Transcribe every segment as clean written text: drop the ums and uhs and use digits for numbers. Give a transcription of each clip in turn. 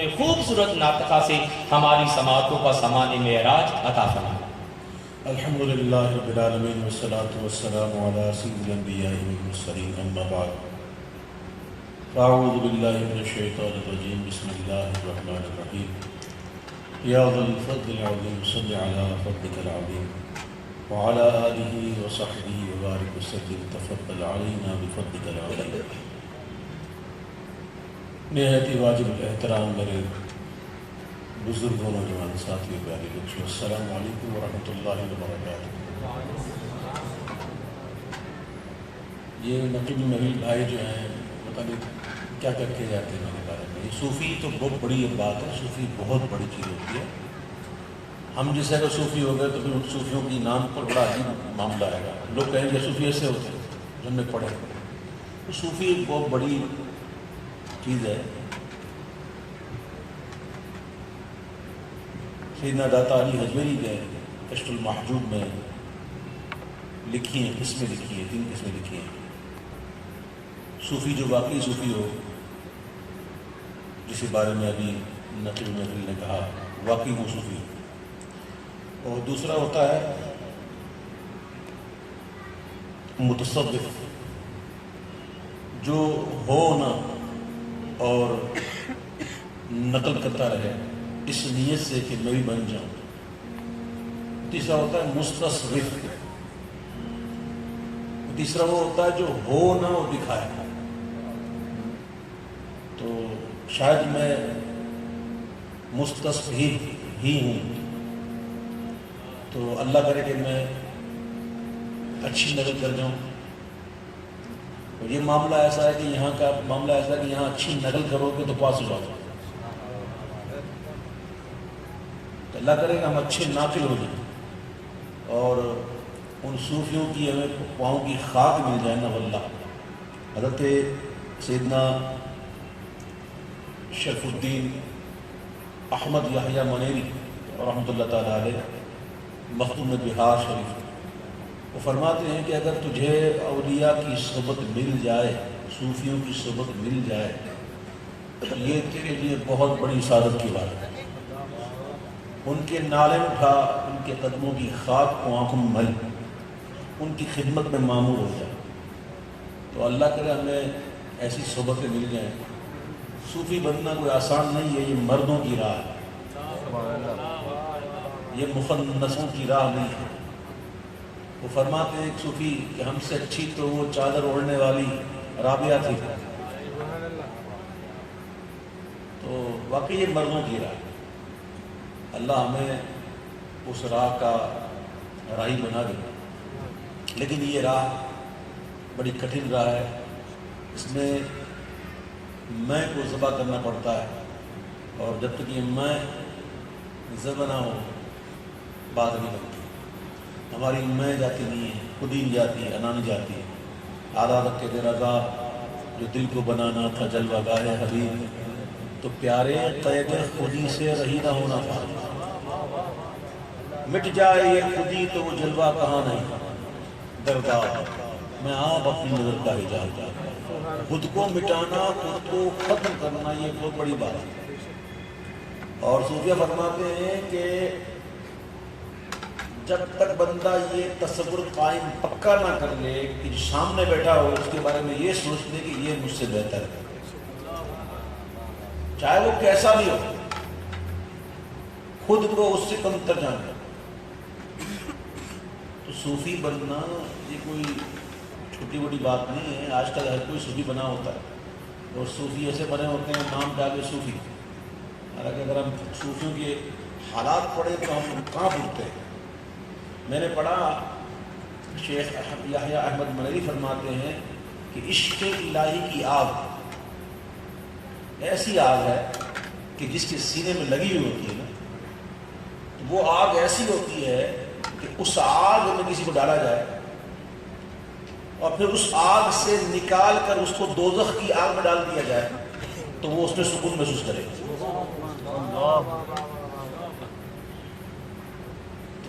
خوبصورت ناطقہ سے ہماری سماعتوں کا سامان معراج عطا فرمائے۔ الحمدللہ رب العالمین والصلاة والسلام علی سید الانبیاء والمرسلین اما بعد فاعوذ باللہ من الشیطان الرجیم بسم اللہ الرحمن الرحیم یا ذا الفضل العظیم صل علی فضلک العظیم وعلی آلہ وصحبہ وبارک وسلم تفضل علینا بفضلک العظیم۔ نہایت ہی واجب الاحترام میرے بزرگوں نوجوان ساتھیوں پیارے بچوں، السلام علیکم ورحمۃ اللہ وبرکاتہ۔ یہ نقیب محل بھائی جو ہیں پتہ نہیں کیا کر کے جاتے ہیں میرے بارے میں۔ یہ صوفی تو بہت بڑی بات ہے، صوفی بہت بڑی چیز ہوتی ہے۔ ہم جیسے اگر صوفی ہو گئے تو پھر ان صوفیوں کی نام پر بڑا عجیب معاملہ آئے گا، لوگ کہیں گے صوفی ایسے ہوتے ہیں جو ہم نے پڑھے۔ تو صوفی ایک بہت بڑی چیز ہے۔ سیدنا داتا علی حجویری نے کشف المحجوب میں لکھی ہیں، قسمیں لکھی ہیں، 3 قسمیں لکھی ہیں۔ صوفی جو واقعی صوفی ہو، جس کے بارے میں ابھی نقیب محل نے کہا واقعی وہ صوفی ہو، اور دوسرا ہوتا ہے متصوف، جو ہو نہ اور نقل کرتا رہے اس نیت سے کہ میں بھی بن جاؤں۔ تیسرا ہوتا ہے مستصرف، تیسرا وہ ہوتا ہے جو ہو نہ وہ دکھائے۔ تو شاید میں مستصرف ہی ہوں، تو اللہ کرے کہ میں اچھی نقل کر جاؤں۔ اور یہ معاملہ ایسا ہے کہ یہاں کا معاملہ ایسا ہے کہ یہاں اچھی نقل کرو گے تو پاس ہو جاؤ۔ تو اللہ کرے کہ ہم اچھے ناقل ہو جائیں اور ان صوفیوں کی ہمیں پاؤں کی خاک مل جائے نا واللہ۔ حضرت سیدنا شرف الدین احمد یحییٰ منیری رحمۃ اللہ تعالیٰ علیہ، مختوم بہار شریف، وہ فرماتے ہیں کہ اگر تجھے اولیاء کی صحبت مل جائے، صوفیوں کی صحبت مل جائے، تو یہ تیرے لیے بہت بڑی سعادت کی بات ہے۔ ان کے نالے اٹھا، ان کے قدموں کی خاک کو آنکھوں میں مل، ان کی خدمت میں معمور ہو جائے۔ تو اللہ کرے ہمیں ایسی صحبتیں مل جائیں۔ صوفی بننا کوئی آسان نہیں ہے، یہ مردوں کی راہ ہے، یہ مخنثوں کی راہ نہیں ہے۔ وہ فرماتے ہیں ایک صوفی کہ ہم سے اچھی تو وہ چادر اوڑھنے والی رابعہ تھی۔ تو واقعی یہ مردوں کی راہ ہے۔ اللہ ہمیں اس راہ کا راہی بنا دے، لیکن یہ راہ بڑی کٹھن راہ ہے، اس میں میں کو ذبح کرنا پڑتا ہے، اور جب تک یہ میں ذبح نہ ہو بات نہیں بنتی۔ ہماری میں جاتی نہیں ہے، خود ہی جاتی ہے، انا نہیں جاتی ہے۔ اعلیٰ رکھ کے تیرا گاہ جو دل کو بنانا تھا جلوہ گاہ حبیب، تو پیارے قید خودی سے رہی نہ ہونا تھا۔ مٹ جائے یہ خودی تو وہ جلوہ کہاں نہیں، دردار میں آپ اپنی نظر کا حجاب۔ خود کو مٹانا، خود کو ختم کرنا، یہ بہت بڑی بات ہے۔ اور صوفیہ فرماتے ہیں کہ جب تک بندہ یہ تصور قائم پکا نہ کر لے کہ جو سامنے بیٹھا ہو اس کے بارے میں یہ سوچ لے کہ یہ مجھ سے بہتر ہے، چاہے وہ کیسا بھی ہو، خود کو اس سے کم تر جانا۔ تو صوفی بننا یہ کوئی چھوٹی بڑی بات نہیں ہے۔ آج کل ہر کوئی صوفی بنا ہوتا ہے، اور صوفی ایسے بنے ہوتے ہیں نام ڈالے صوفی، حالانکہ اگر ہم صوفیوں کے حالات پڑھیں تو ہم کہاں پڑھتے ہیں۔ میں نے پڑھا شیخ یحییٰ احمد منیری فرماتے ہیں کہ عشق الہی کی آگ ایسی آگ ہے کہ جس کے سینے میں لگی ہوئی ہوتی ہے نا، وہ آگ ایسی ہوتی ہے کہ اس آگ میں کسی کو ڈالا جائے اور پھر اس آگ سے نکال کر اس کو دوزخ کی آگ میں ڈال دیا جائے تو وہ اس میں سکون محسوس کرے۔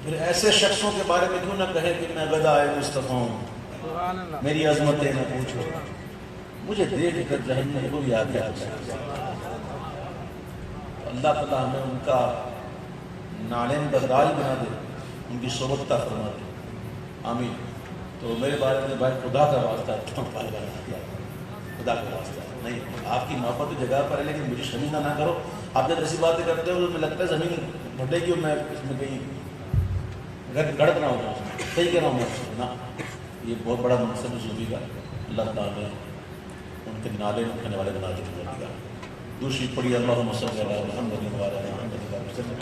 پھر ایسے شخصوں کے بارے میں کیوں نہ کہے کہ میں گدائے مصطفیٰ ہوں، میری عظمتیں نہ پوچھو، مجھے دیکھ کر جہنم کو بھی آ گیا۔ اللہ تعالیٰ ہمیں ان کا نالین بردار بنا دے، ان کی صحبت عطا فرما دے، آمین۔ تو میرے بارے میں بھائی خدا کا واسطہ ہے، خدا کا واسطہ ہے، نہیں آپ کی محبت کی جگہ پر ہے لیکن مجھے شرمندہ نہ کرو۔ آپ جب ایسی باتیں کرتے ہو تو مجھے لگتا ہے زمین پھٹے گی اور میں اس میں کہیں گڑت نہ ہوگا، صحیح کہہ رہا ہوں میں نا، یہ بہت بڑا مقصد ہے صوفی کا، اللہ تعالیٰ نے ان کے نالے میں کھانے والے بنا دیا۔ دوسری پڑھی اللہم صلی علی محمد و علی محمد وسلم،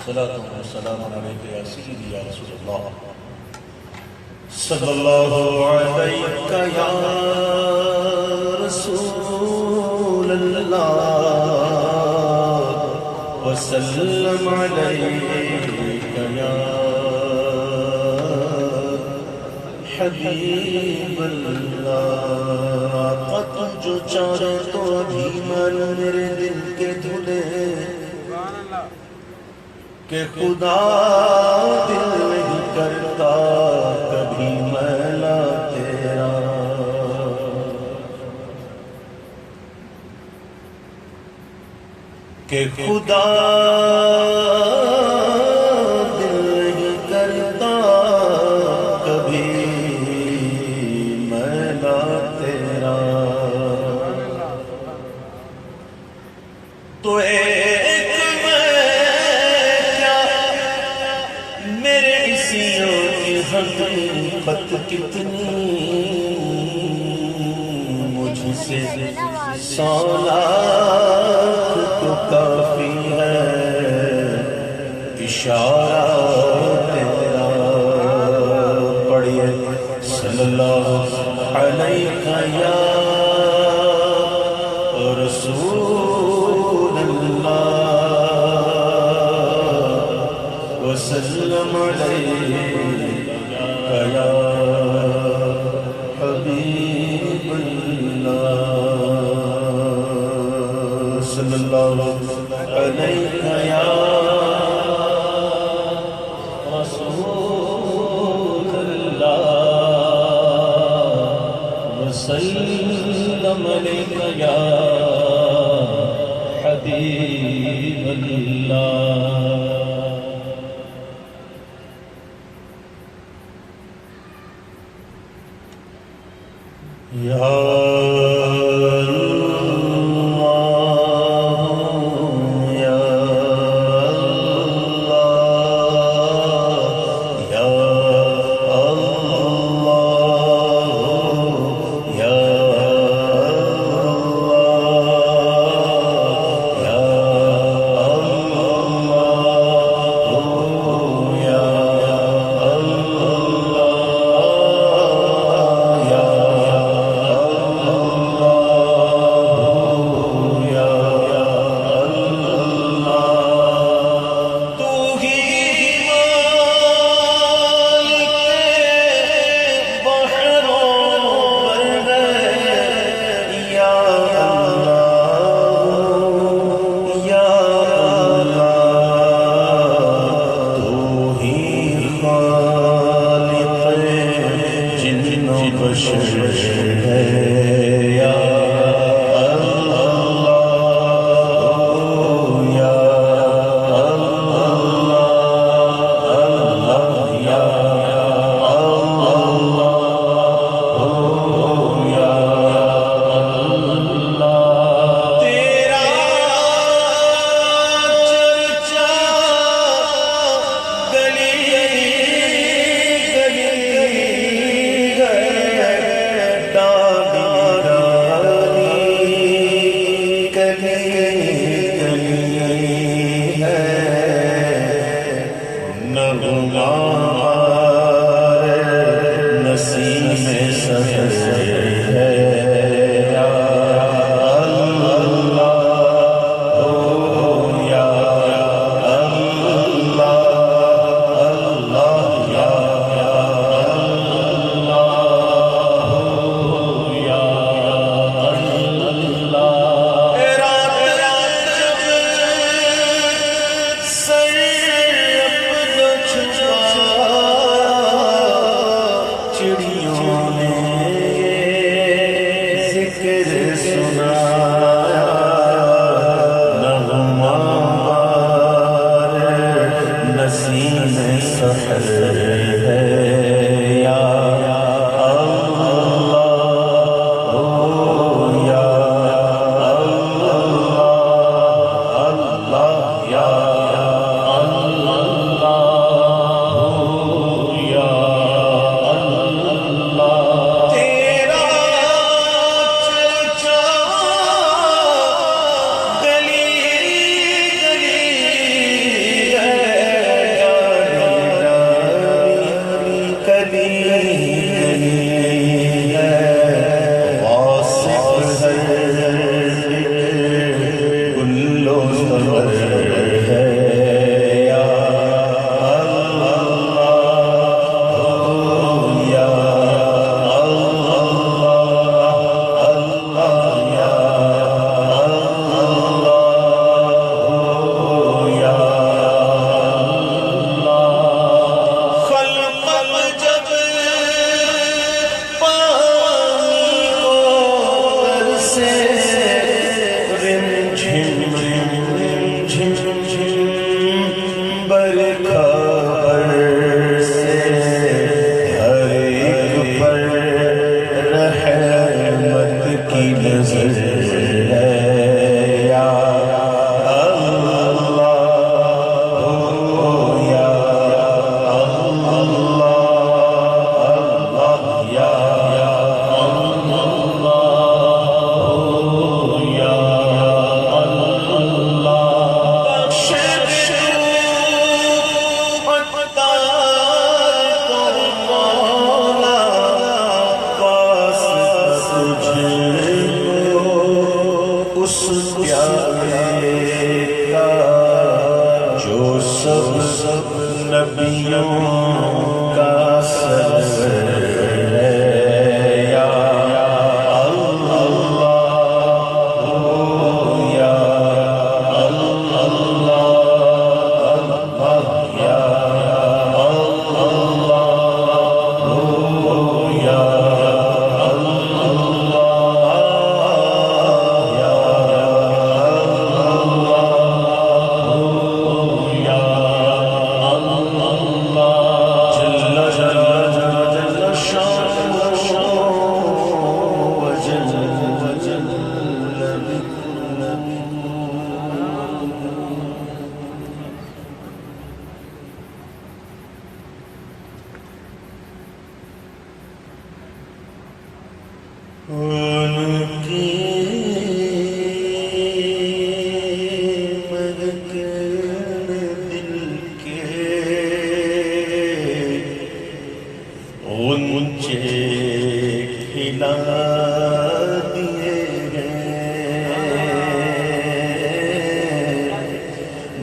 صلاۃ و سلام علیک یا سیدی یا رسول اللہ، صلی اللہ علیک یا رسول اللہ، وسلم علیک یا حبیب اللہ۔ قط جو چاہے تو ابھی مان میرے دل کے دھلے کہ خدا دل نہیں کرتا کبھی میلا تیرا، کہ خدا دل نہیں کرتا کبھی میلا تیرا۔ تو ایک حقیقت کتنی مجھ سے 100 لاکھ تو کافی ہے، اشارہ تیرا۔ پڑھیے صلی اللہ علیہ یا رسول اللہ، وسلم علیہ یا حبیب اللہ، صلی اللہ علیہ یا رسول اللہ، وسلم علیہ یا حبیب اللہ۔ یا و زمر ہے یا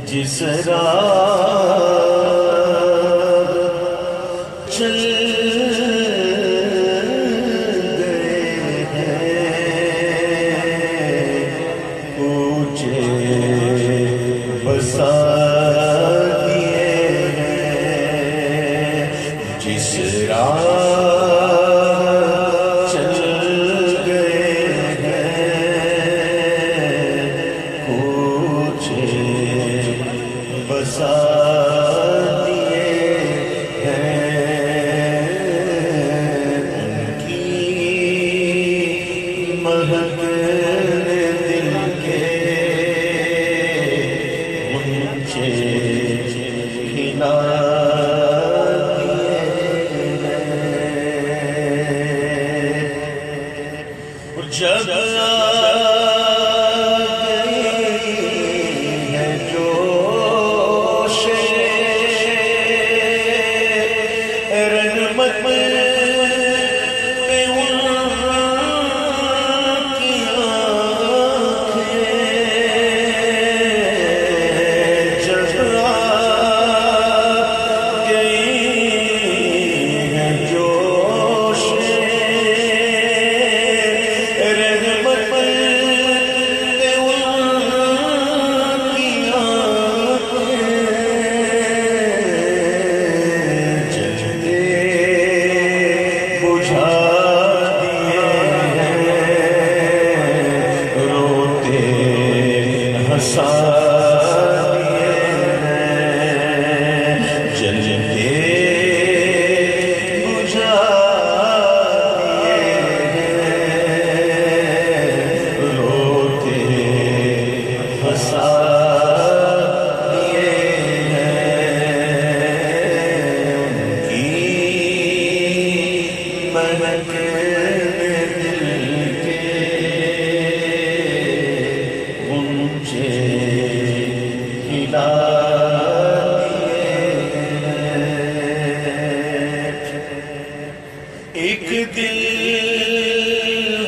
جس راہ چل گئے ہیں اونچے بسا دیے ہیں جس راہ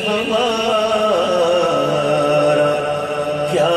ہمارا کیا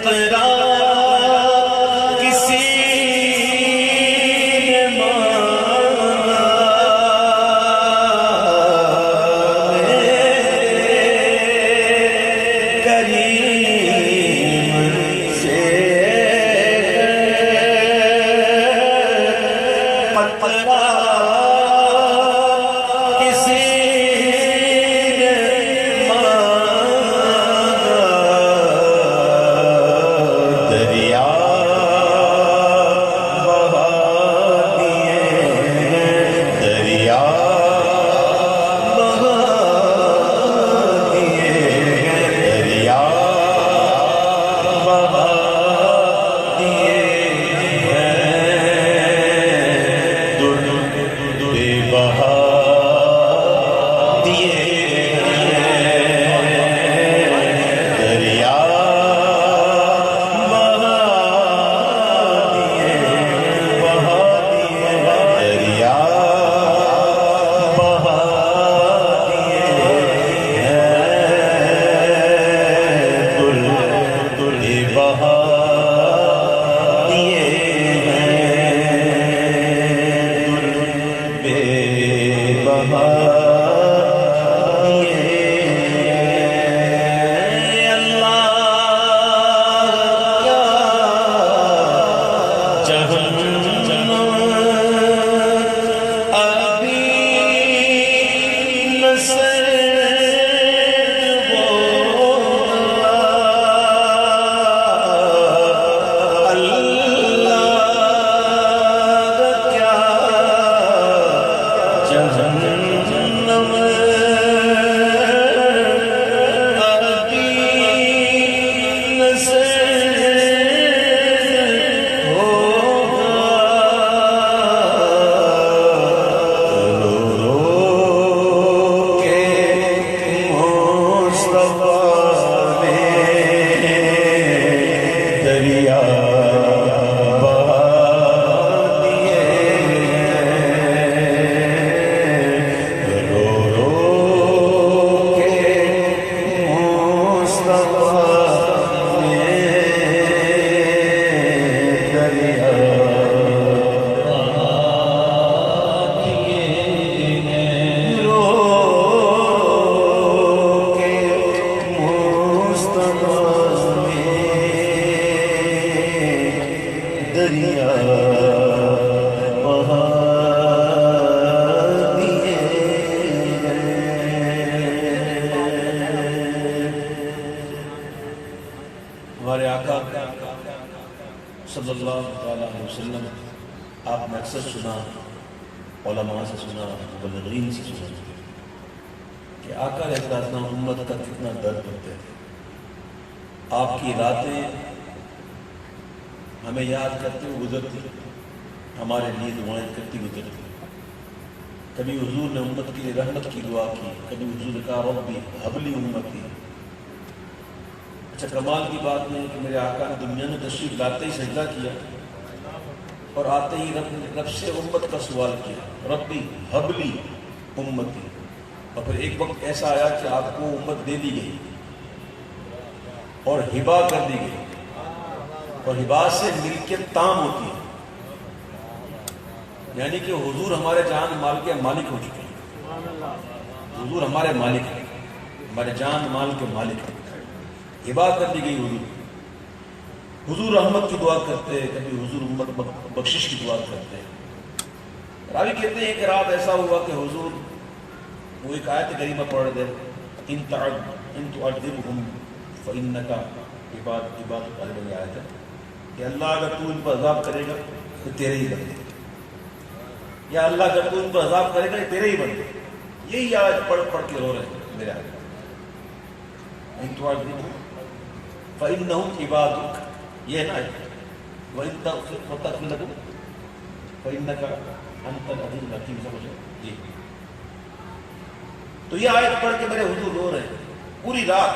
قطرہ کسی نے مانگا کریم سے قطرہ ہمارے آقا صلی اللہ علیہ وسلم آپ نے اکثر سنا، علماء سے سنا، مبلغین سے سنا کہ آقا علیہ السلام امت کا کتنا درد کرتے تھے. آپ کی راتیں ہمیں یاد کرتے ہوئے گزرتی، ہمارے لیے دعائیں کرتی گزرتی. کبھی حضور نے امت کے لیے رحمت کی دعا کی، کبھی حضور نے کہا ربی حبلی امتی. اچھا کمال کی بات نہیں کہ میرے آقا نے دنیا میں تشریف لاتے ہی سجدہ کیا اور آتے ہی رب سے امت کا سوال کیا، ربی حبلی امتی. اور پھر ایک وقت ایسا آیا کہ آپ کو امت دے دی گئی اور ہبا کر دی گئی، اور ہبا سے ملکیت تام ہوتی ہے، یعنی کہ حضور ہمارے جان مال کے مالک ہو چکے ہیں. حضور ہمارے مالک ہیں، ہمارے جان مال کے مالک ہیں. ہبا کر دی گئی حضور. حضور رحمت کی دعا کرتے ہیں، کبھی حضور امت بخشش کی دعا کرتے ہیں. راوی کہتے ہیں کہ رات ایسا ہوا کہ حضور وہ ایک آیت کریمہ پڑھ دے، ان تعذبهم فإنك عباد غالباً یہ آیت ہے کہ اللہ اگر تو ان پر عذاب کرے گا تو تیرے ہی بندے، یا اللہ اگر تو ان پر عذاب کرے گا تیرے ہی بندے. یہی آیت پڑھ کے رو رہے ہیں میرے آیت. ان تعذبهم فإنهم عبادك، یہ نا وَإِن تَغْفِرْ لَهُمْ فَإِنَّكَ أَنْتَ الْعَزِيزُ الْحَكِيمُ. سمجھو جی. تو یہ آیت پڑھ کے میرے حضور رو رہے ہیں پوری رات.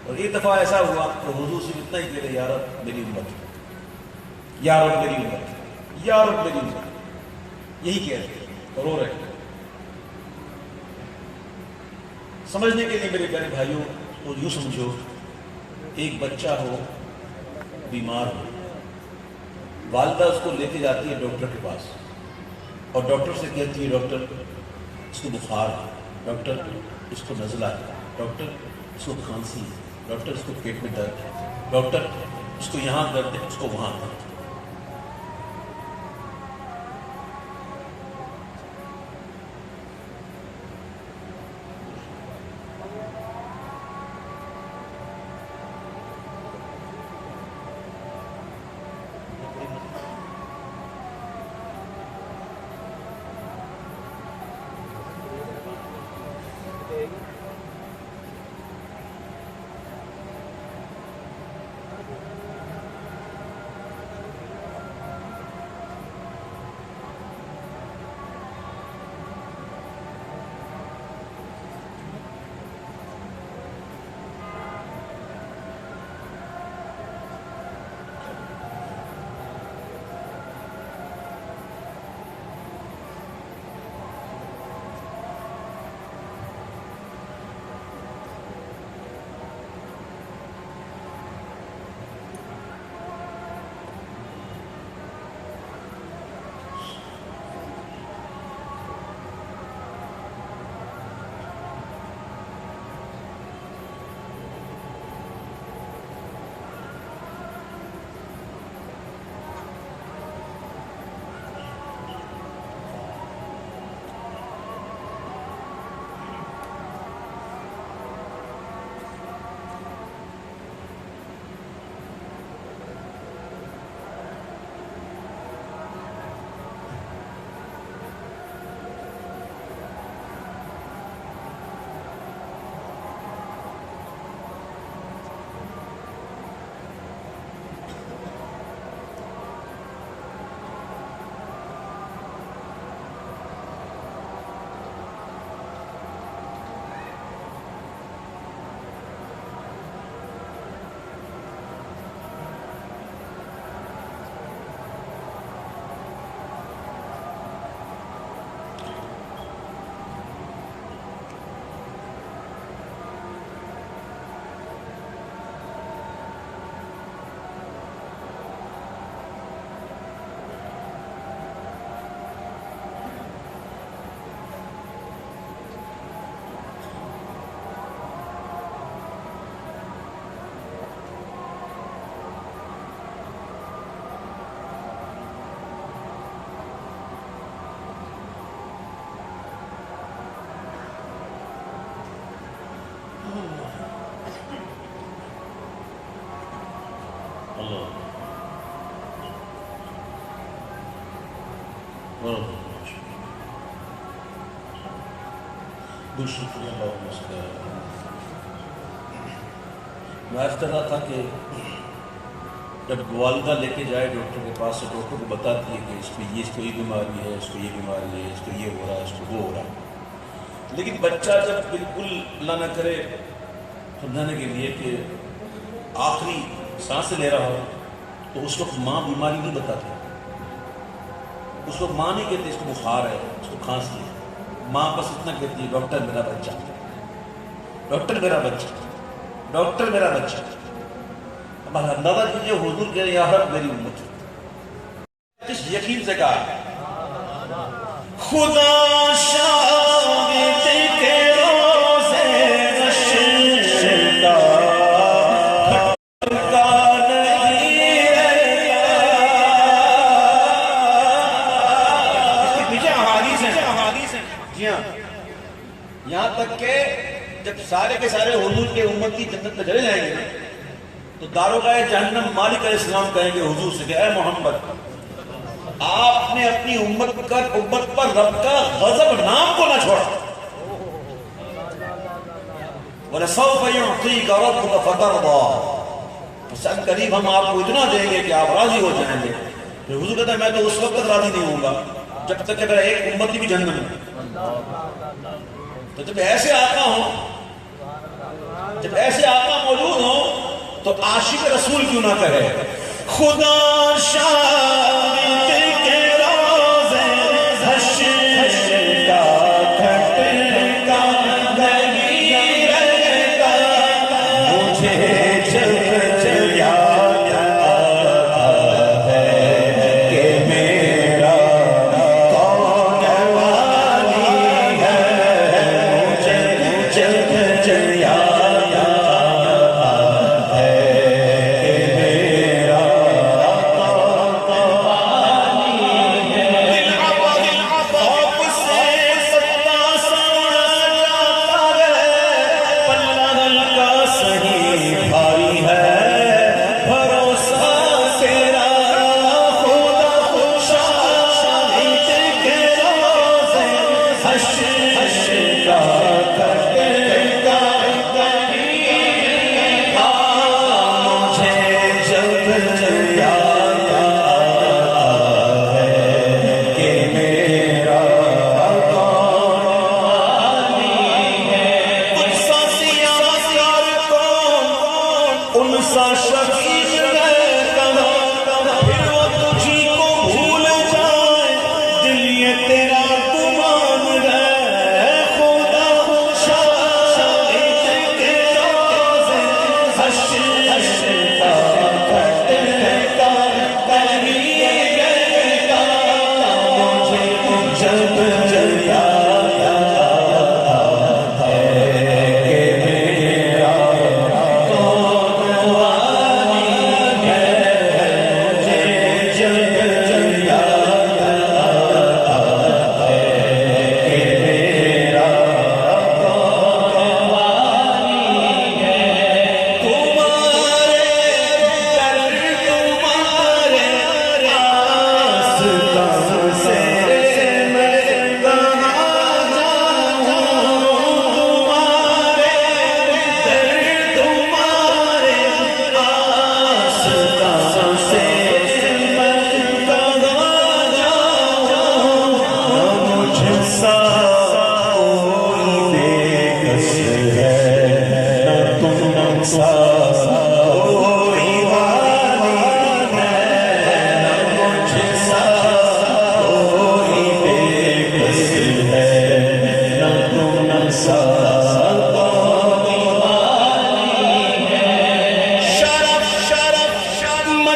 اور ایک دفعہ ایسا ہوا کہ حضور سے اتنا ہی کہہ رہے، یا رب میری امت، یا رب میری امت، یا رب میری امت، یہی کہہ رہے اور رو رہے. سمجھنے کے لیے میرے پیارے بھائیوں، اور یوں سمجھو ایک بچہ ہو بیمار ہو، والدہ اس کو لے کے جاتی ہے ڈاکٹر کے پاس اور ڈاکٹر سے کہتی ہے ڈاکٹر اس کو بخار ہے، ڈاکٹر اس کو نزلہ ہے، ڈاکٹر اس کو کھانسی ہے، ڈاکٹر اس کو پیٹ میں درد ہے، ڈاکٹر اس کو یہاں درد ہے، اس کو وہاں درد ہے۔ شکریہ میں عرض کر رہا تھا کہ جب والدہ لے کے جائے ڈاکٹر کے پاس سے ڈاکٹر کو بتاتی ہے کہ اس کو یہ بیماری ہے، اس کو یہ بیماری ہے، اس کو یہ ہو رہا ہے، اس کو وہ ہو رہا ہے، لیکن بچہ جب بالکل اللہ نہ کرے سمجھانے کے لیے کہ آخری سانس لے رہا ہو تو اس وقت ماں بیماری نہیں بتاتی، اس وقت ماں نہیں کہتی اس کو بخار ہے، اس کو کھانسی ہے، ماں بس اتنا کہتی ہے ڈاکٹر میرا بچہ، ڈاکٹر میرا بچہ، ڈاکٹر میرا بچہ۔ اب اندازہ کیجیے حضور کہہ رہے یا رب میری امت، کس یقین سے کہا خدا شاہد کے روزے نشتا کھٹکا نہیں پیچھے احادیث ہیں جی ہاں، یہاں تک کہ جب سارے کے سارے حضور کے امت کی جنت میں چلے جائیں گے تو داروغہ جہنم مالک علیہ السلام کہیں گے حضور سے کہ اے محمد آپ نے اپنی امت پر رب کا غضب نام کو نہ چھوڑا، وَلَسَوْفَ يُعْطِيكَ رَبُّكَ فَتَرْضَىٰ، بس ان قریب ہم آپ کو اتنا دیں گے کہ آپ راضی ہو جائیں گے۔ پھر حضور کہتا ہے میں تو اس وقت تک راضی نہیں ہوں گا جب تک کہ میرا ایک امتی بھی جہنم ہے۔ تو جب ایسے آقا ہوں، جب ایسے آقا موجود ہوں تو عاشق رسول کیوں نہ کہے خدا شاہد کے روزے نشتا کھٹکا نہیں رہتا مجھے جب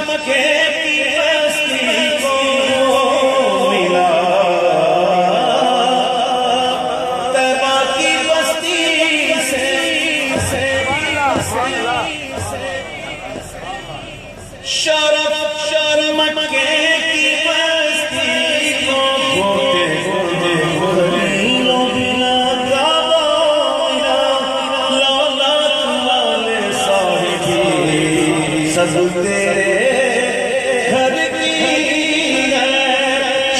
مکے کی بستی کو ملا طیبہ کی بستی سے شرف مکے کی بستی کو گھوٹے تیرے گھر کی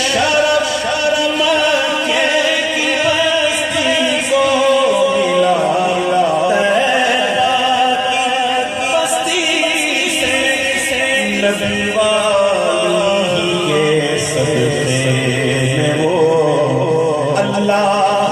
شرف مکے کی بستی کو ملا طیبہ کی بستی سے نبی والی کے صدقے میں وہ اللہ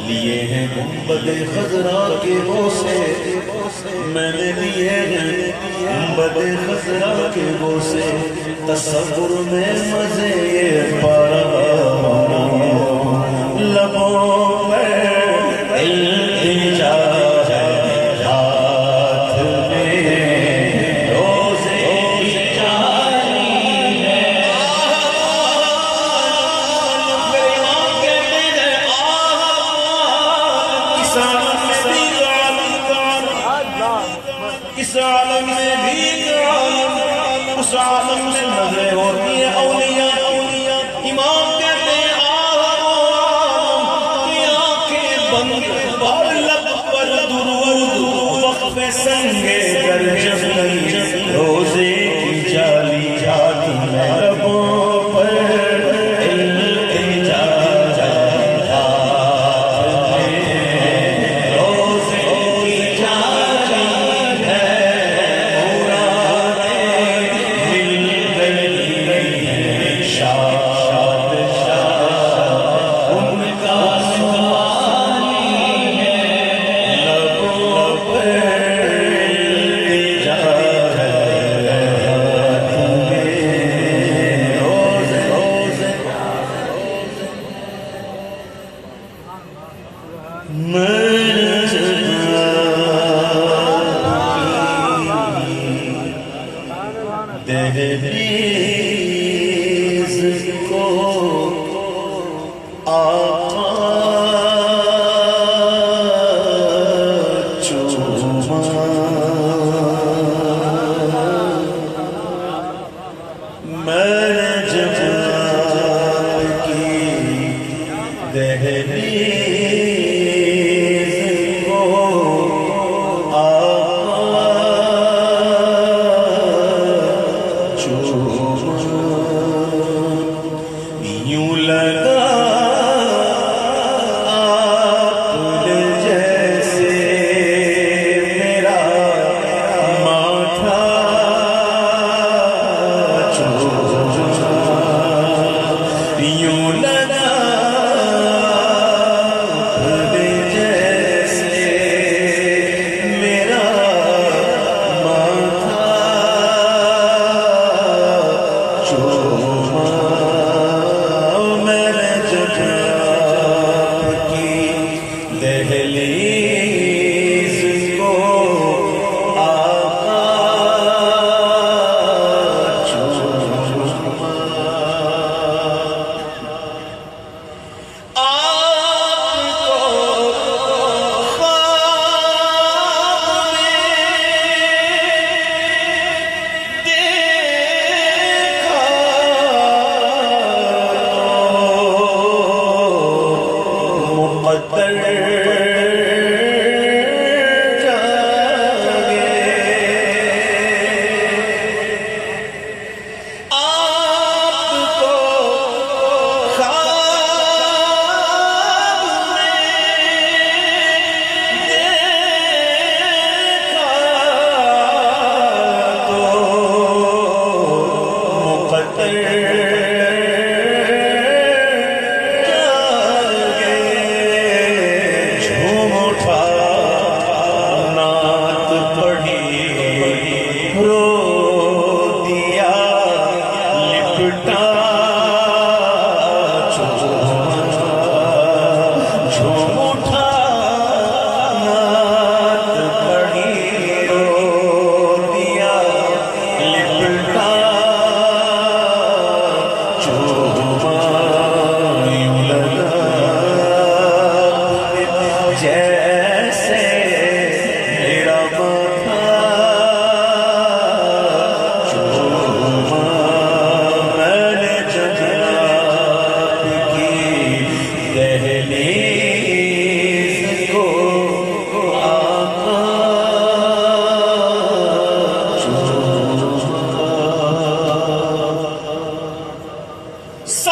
لیے ہیں گنبد خضرا کے بوسے میں نے لیے ہیں گنبد خضرا کے بوسے تصور میں مزے یہ پارا لبوں پر التجا ہاتھ میں روزے کی جاری ہے اس عالم میں بھی اس عالم میں نظریں ہوتی ہیں اولیاء امام کہتے ہیں آنکھیں بند اور لب پر درود وقف سنگے در جب روزے کی جالی لبوں پر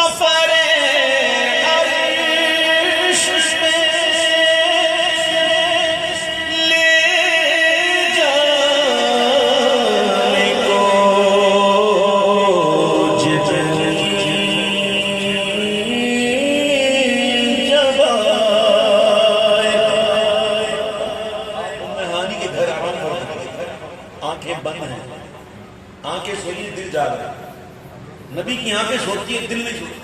سفر عرش میں لے جانے کو جبریل جب آئے. ہانی کے گھر آرام کرو، آنکھیں بند ہیں، آنکھیں سوئی دل جاگ رہا ہے. نبی کی آنکھیں سوتی ہے، دل نہیں سوتی.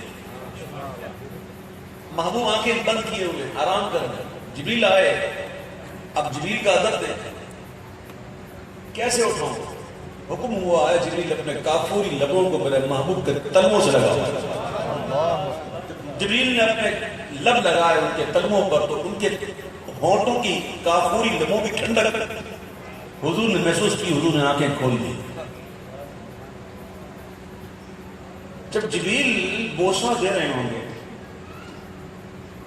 محبوب آنکھیں بند کیے ہوئے آرام کر رہے. جبریل آئے. اب جبریل کا ادب دے، کیسے اٹھاؤں؟ حکم ہوا ہے جبریل اپنے کافوری لبوں کو میرے محبوب کے تلموں سے لگا. جبریل نے اپنے لب لگائے ان کے تلموں پر، تو ان کے ہونٹوں کی کافوری لبوں کی ٹھنڈک حضور نے محسوس کی. حضور نے آنکھیں کھول دی. جب جبریل بوسہ دے رہے ہوں گے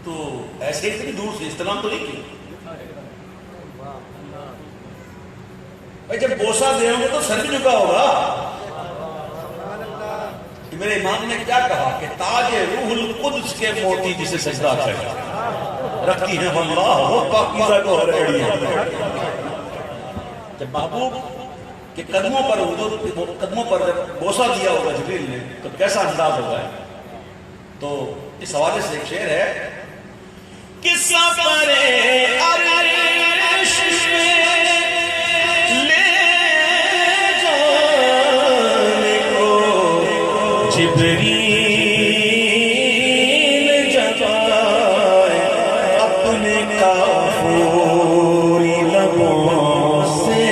تو ایسے اتنی دور سے استلام تو نہیں کیا بھائی. جب بوسہ دے ہوں گے تو سر بھی جھکا ہوگا. میرے امام نے کیا کہا کہ تاج روح القدس کے موتی جسے سجدہ کرے رکھتی ہیں واللہ وہ پاکیزہ کو ہر ایڑی. جب محبوب کہ قدموں پر حضور قدموں پر بوسہ دیا ہوگا جبریل نے تو کیسا انداز ہوگا. تو اس حوالے سے ایک شعر ہے کہ سفر عرش میں لے جانے کو جبریل جب آئے اپنے کافوری لبوں سے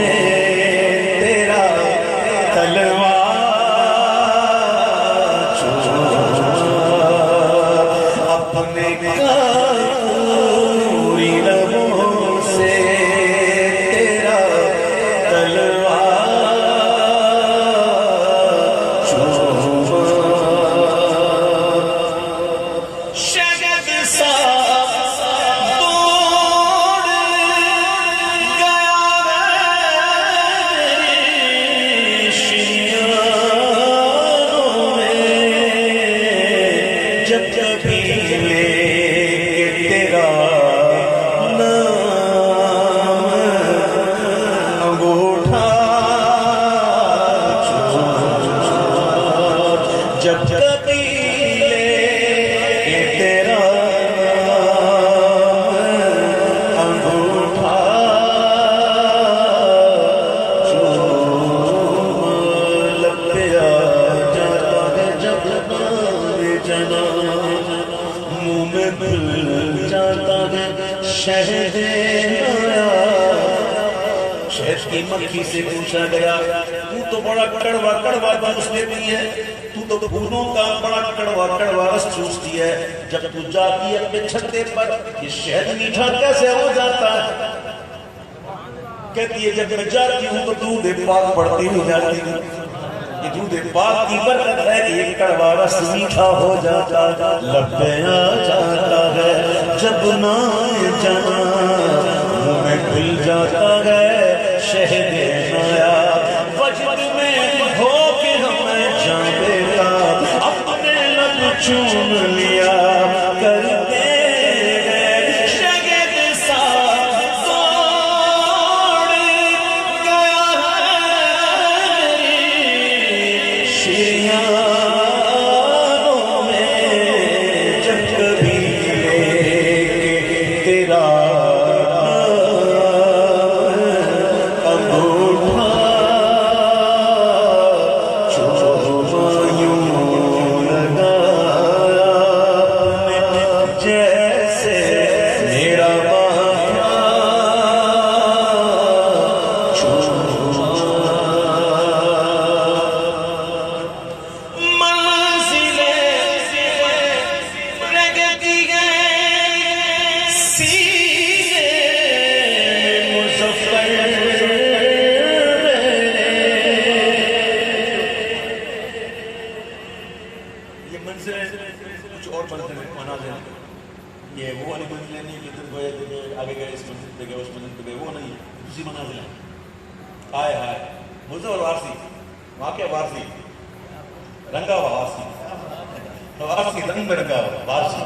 شہد کی مکھی سے پوچھا گیا تو بڑا کڑوا کڑوا جوس دیتی ہے، تو پھولوں کا بڑا کڑوا کڑوا رس چوستی ہے، جب تو جاتی ہے اپنے چھتے پر یہ شہد میٹھا کیسے ہو جاتا ہے؟ کہتی ہے جب میں جاتی ہوں تو دودھ پاک پڑتی ہو جاتی ہوں. یہ دودھ پاک کی برکت ہے کہ یہ کڑوا رس میٹھا ہو جاتا ہے، لب پہ آ جاتا ہے جب نائے جانا منہ میں کھل جاتا ہے شہد نایاب. وجد میں ہو کے ہمیں جان بیٹا اپنے لب چوم لیا کرتے ہیں شہد سا توڑ گیا ہے شریانوں میں جب کبھی لے کے تیرا وارسی رنگ میں رنگا ہوا وارسی.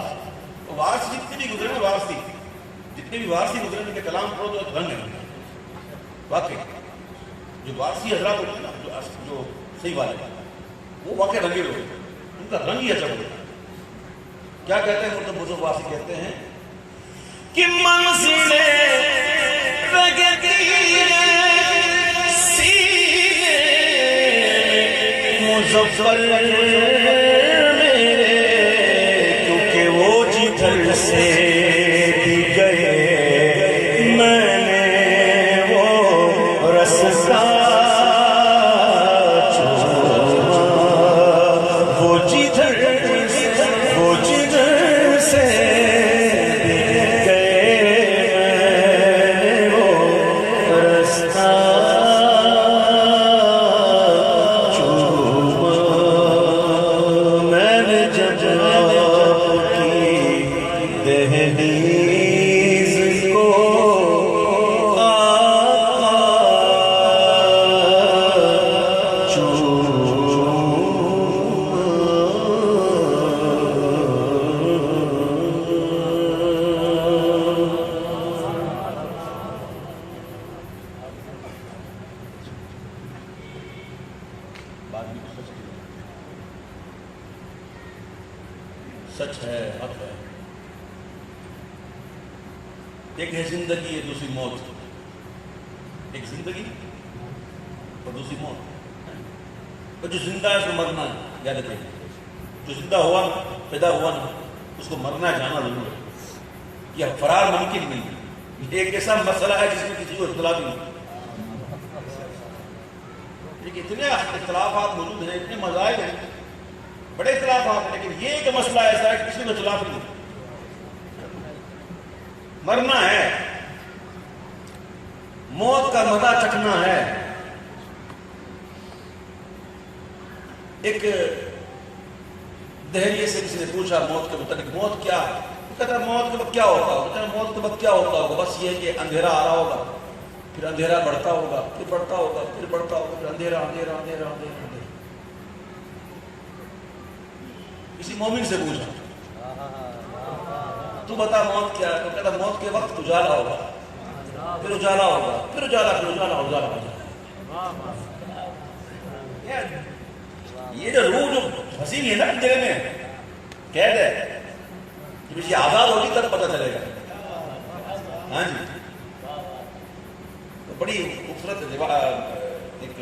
وارسی جتنے بھی گزرے نا وارسی جتنے بھی وارسی گزرے ان کے کلام پڑھو تو ایک رنگ ہے واقعی. جو وارسی حضرات ہوتے ہیں نا جو صحیح والے وہ واقعی رنگے ہوئے ان کا رنگ ہی اچھا ہوتا ہے. کیا کہتے ہیں مطلب بزرگ وارسی کہتے ہیں کہ منزلیں رگتی سینے مظفر میرے کیونکہ وہ جدھر سے بھی گئے میں نے وہ رستا چوما. وہ جدھر سے سچ ہے حق ہے. ایک ہے زندگی ہے دوسری موت. ایک زندگی اور دوسری موت. اور جو زندہ ہے اس کو مرنا ہے. یاد رکھیں جو زندہ ہوا نا پیدا ہوا نا اس کو مرنا جانا ضرور ہے. یہ فرار ممکن نہیں ہے. ایک ایسا مسئلہ ہے جس میں کسی کو اختلاف نہیں. اتنے اختلافات موجود ہیں اتنے مذاہب ہیں بڑے اختلافات ہیں لیکن یہ ایک مسئلہ ایسا ہے کہ کسی کو اختلاف نہیں. مرنا ہے موت کا مزہ چکھنا ہے. ایک دہلیے سے کسی نے پوچھا موت کے متعلق موت کیا وہ کہتا ہے موت کے وقت کیا ہوتا ہوگا. موت کے وقت کیا ہوتا ہوگا بس یہ کہ اندھیرا آ رہا ہوگا پھر اندھیرا بڑھتا ہوگا پھر بڑھتا ہوگا پھر بڑھتا ہوگا پھر اندھیرا اندھیرا اندھیرا اندھیرا اندھیرا. کسی مومن سے پوچھا تو بتا موت کیا ہے تو کہتا موت کے وقت اجالا ہوگا پھر اجالا ہوگا پھر اجالا پھر اجالا اجالا ہوگا. یہ جو روح جو پھنسی ہوئی ہے نا اندھیرے میں قید ہے جب یہ آزاد ہوگی تب پتہ چلے گا. ہاں جی تو بڑی خوبصورت ایک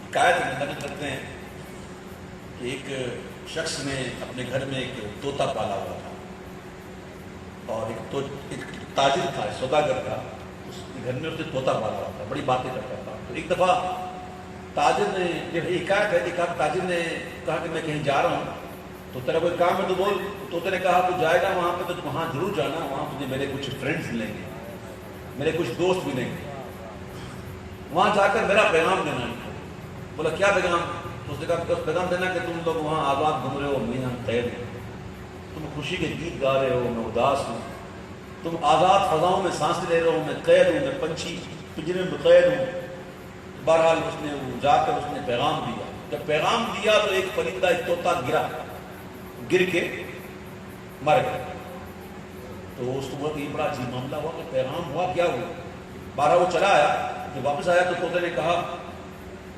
حکایت نقل کرتے ہیں کہ ایک شخص نے اپنے گھر میں ایک طوطا پالا ہوا تھا اور ایک تاجر تھا سوداگر تھا اس کے گھر میں اس نے طوطا پالا ہوا تھا بڑی باتیں کرتا تھا. تو ایک دفعہ تاجر نے یہ حکایت ہے کہ تاجر نے کہا کہ میں کہیں جا رہا ہوں تو تیرا کوئی کام ہے تو بول. طوطے نے کہا تو جائے گا وہاں پہ تو وہاں ضرور جانا وہاں تجھے میرے کچھ فرینڈس ملیں گے میرے کچھ دوست ملیں گے وہاں جا کر میرا پیغام دینا ہے. بولا کیا پیغام؟ تو اس نے کہا پیغام دینا کہ تم لوگ وہاں آزاد گھوم رہے ہو میں یہاں قید ہوں. تم خوشی کے گیت گا رہے ہو میں اداس ہوں. تم آزاد فضاؤں میں سانس لے رہے ہو میں قید ہوں میں پنچھی پنجرے میں قید ہوں. بہرحال اس نے جا کر اس نے پیغام دیا. جب پیغام دیا تو ایک پرندہ ایک طوطا گر کے مر گیا. تو اس کو یہ بڑا عجیب معاملہ ہوا کہ پیغام ہوا کیا ہوا. بارہ وہ چلا آیا جب واپس آیا تو طوطے نے کہا